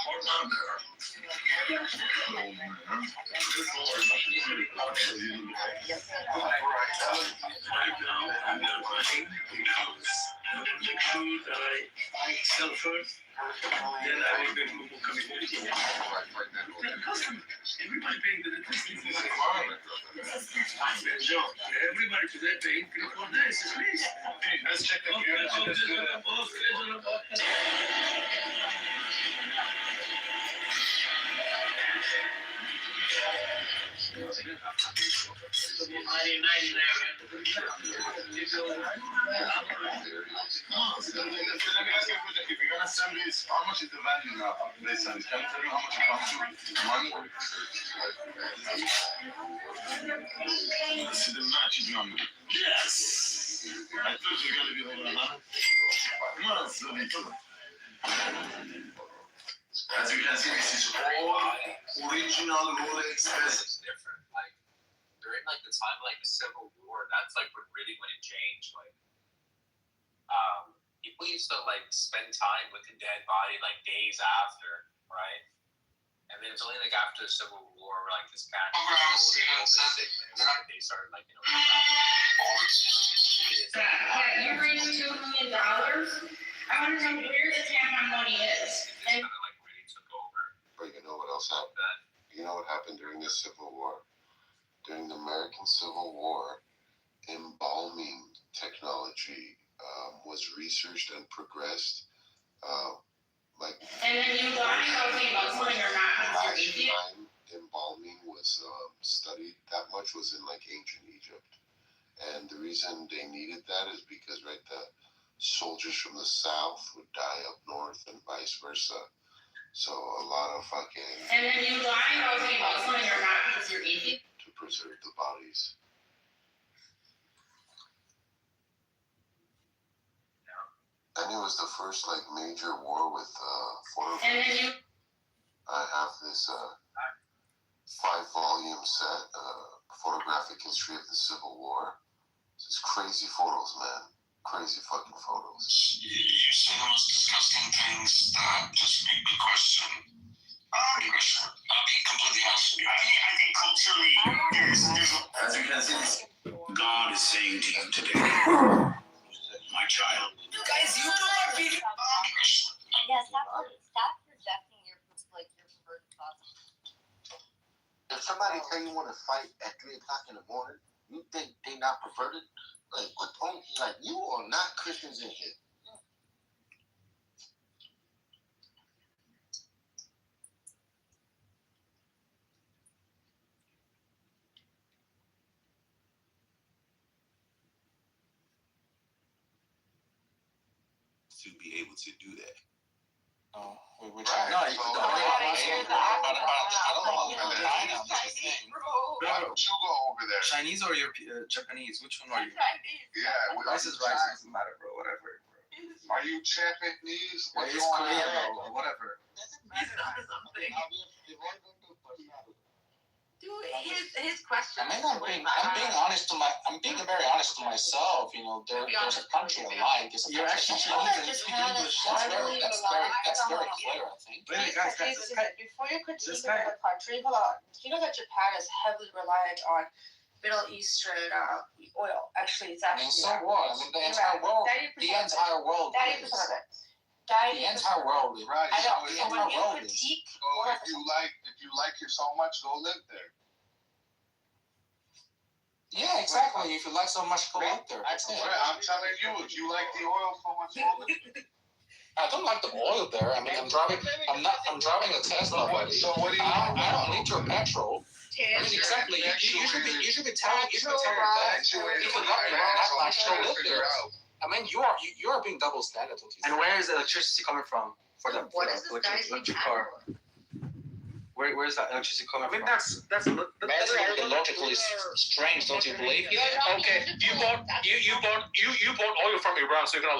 or under? Right now, I'm buying the food that I sell first. Then I will be coming to the customer. Everybody paying the electricity. Everybody today paying 3-4 days at least. Let's check the if you're gonna send this, how much is the value now? Based on this, can you tell me how much it comes to? Money? This is the magic number. Yes! I thought you were gonna be over 100. Come on, Solito. As you can see, this is all original Rolex vest. Different, like during like the time of like the Civil War, that's like when really when it changed. Like, people used to like spend time with the dead body like days after, right? And then it's only like after the Civil War, where like this kind of they started like You raised $2 million. I want to know where the town my money is. And But you know what else happened? You know what happened during the Civil War? During the American Civil War, embalming technology was researched and progressed. And then you got something about something or not. Embalming was studied. That much was in like ancient Egypt, and the reason they needed that is because the soldiers from the south would die up north and vice versa. So a lot of fucking. And then you lie about something or not because you're easy. To preserve the bodies. And it was the first like major war with photographs. And then you. I have this 5-volume set, photographic history of the Civil War. It's crazy photos, man. Crazy fucking photos. You say the most disgusting things that just make me question. I'll be completely honest with you. I think culturally, as you can see, God is saying to you today, child. Guys, you know what we. Yeah, stop projecting your perverted thoughts. If somebody tell you want to fight at 3 o'clock in the morning, you think they not perverted? Like what? Like you are not Christians in here. To be able to do that. No, we're Right. trying. No, I don't know. Why don't you go over there? Chinese or Japanese? Which one are you? Yeah, Rice is rice. It doesn't matter, bro. Whatever. Are you Japanese? What's Korean, bro? Whatever. Dude, his question. I mean, I'm being very honest to myself. You know, there's a country alike. You're actually English. That's very clear, I think. Before you continue with the country, hold on. You know that Japan is heavily reliant on Middle Eastern oil. Actually, it's actually. So what? I mean, the entire world. 90% of it. The entire world. Right. I know. The So when entire you world critique, So if you like it so much, go live there. Yeah, exactly. If you like so much, go out there. That's it. I'm telling you, if you like the oil so much, go live there. I don't like the oil there. I mean, I'm driving a Tesla, buddy. So what do you? I don't need your petrol. I mean, exactly. You should be telling your dad. If you love me that much, go live there. I mean, you are being double standard. And where is the electricity coming from for the electric car? Where's that electricity coming from? I mean, that's logically strange, don't you believe? Okay, you bought oil from Iran, so you're gonna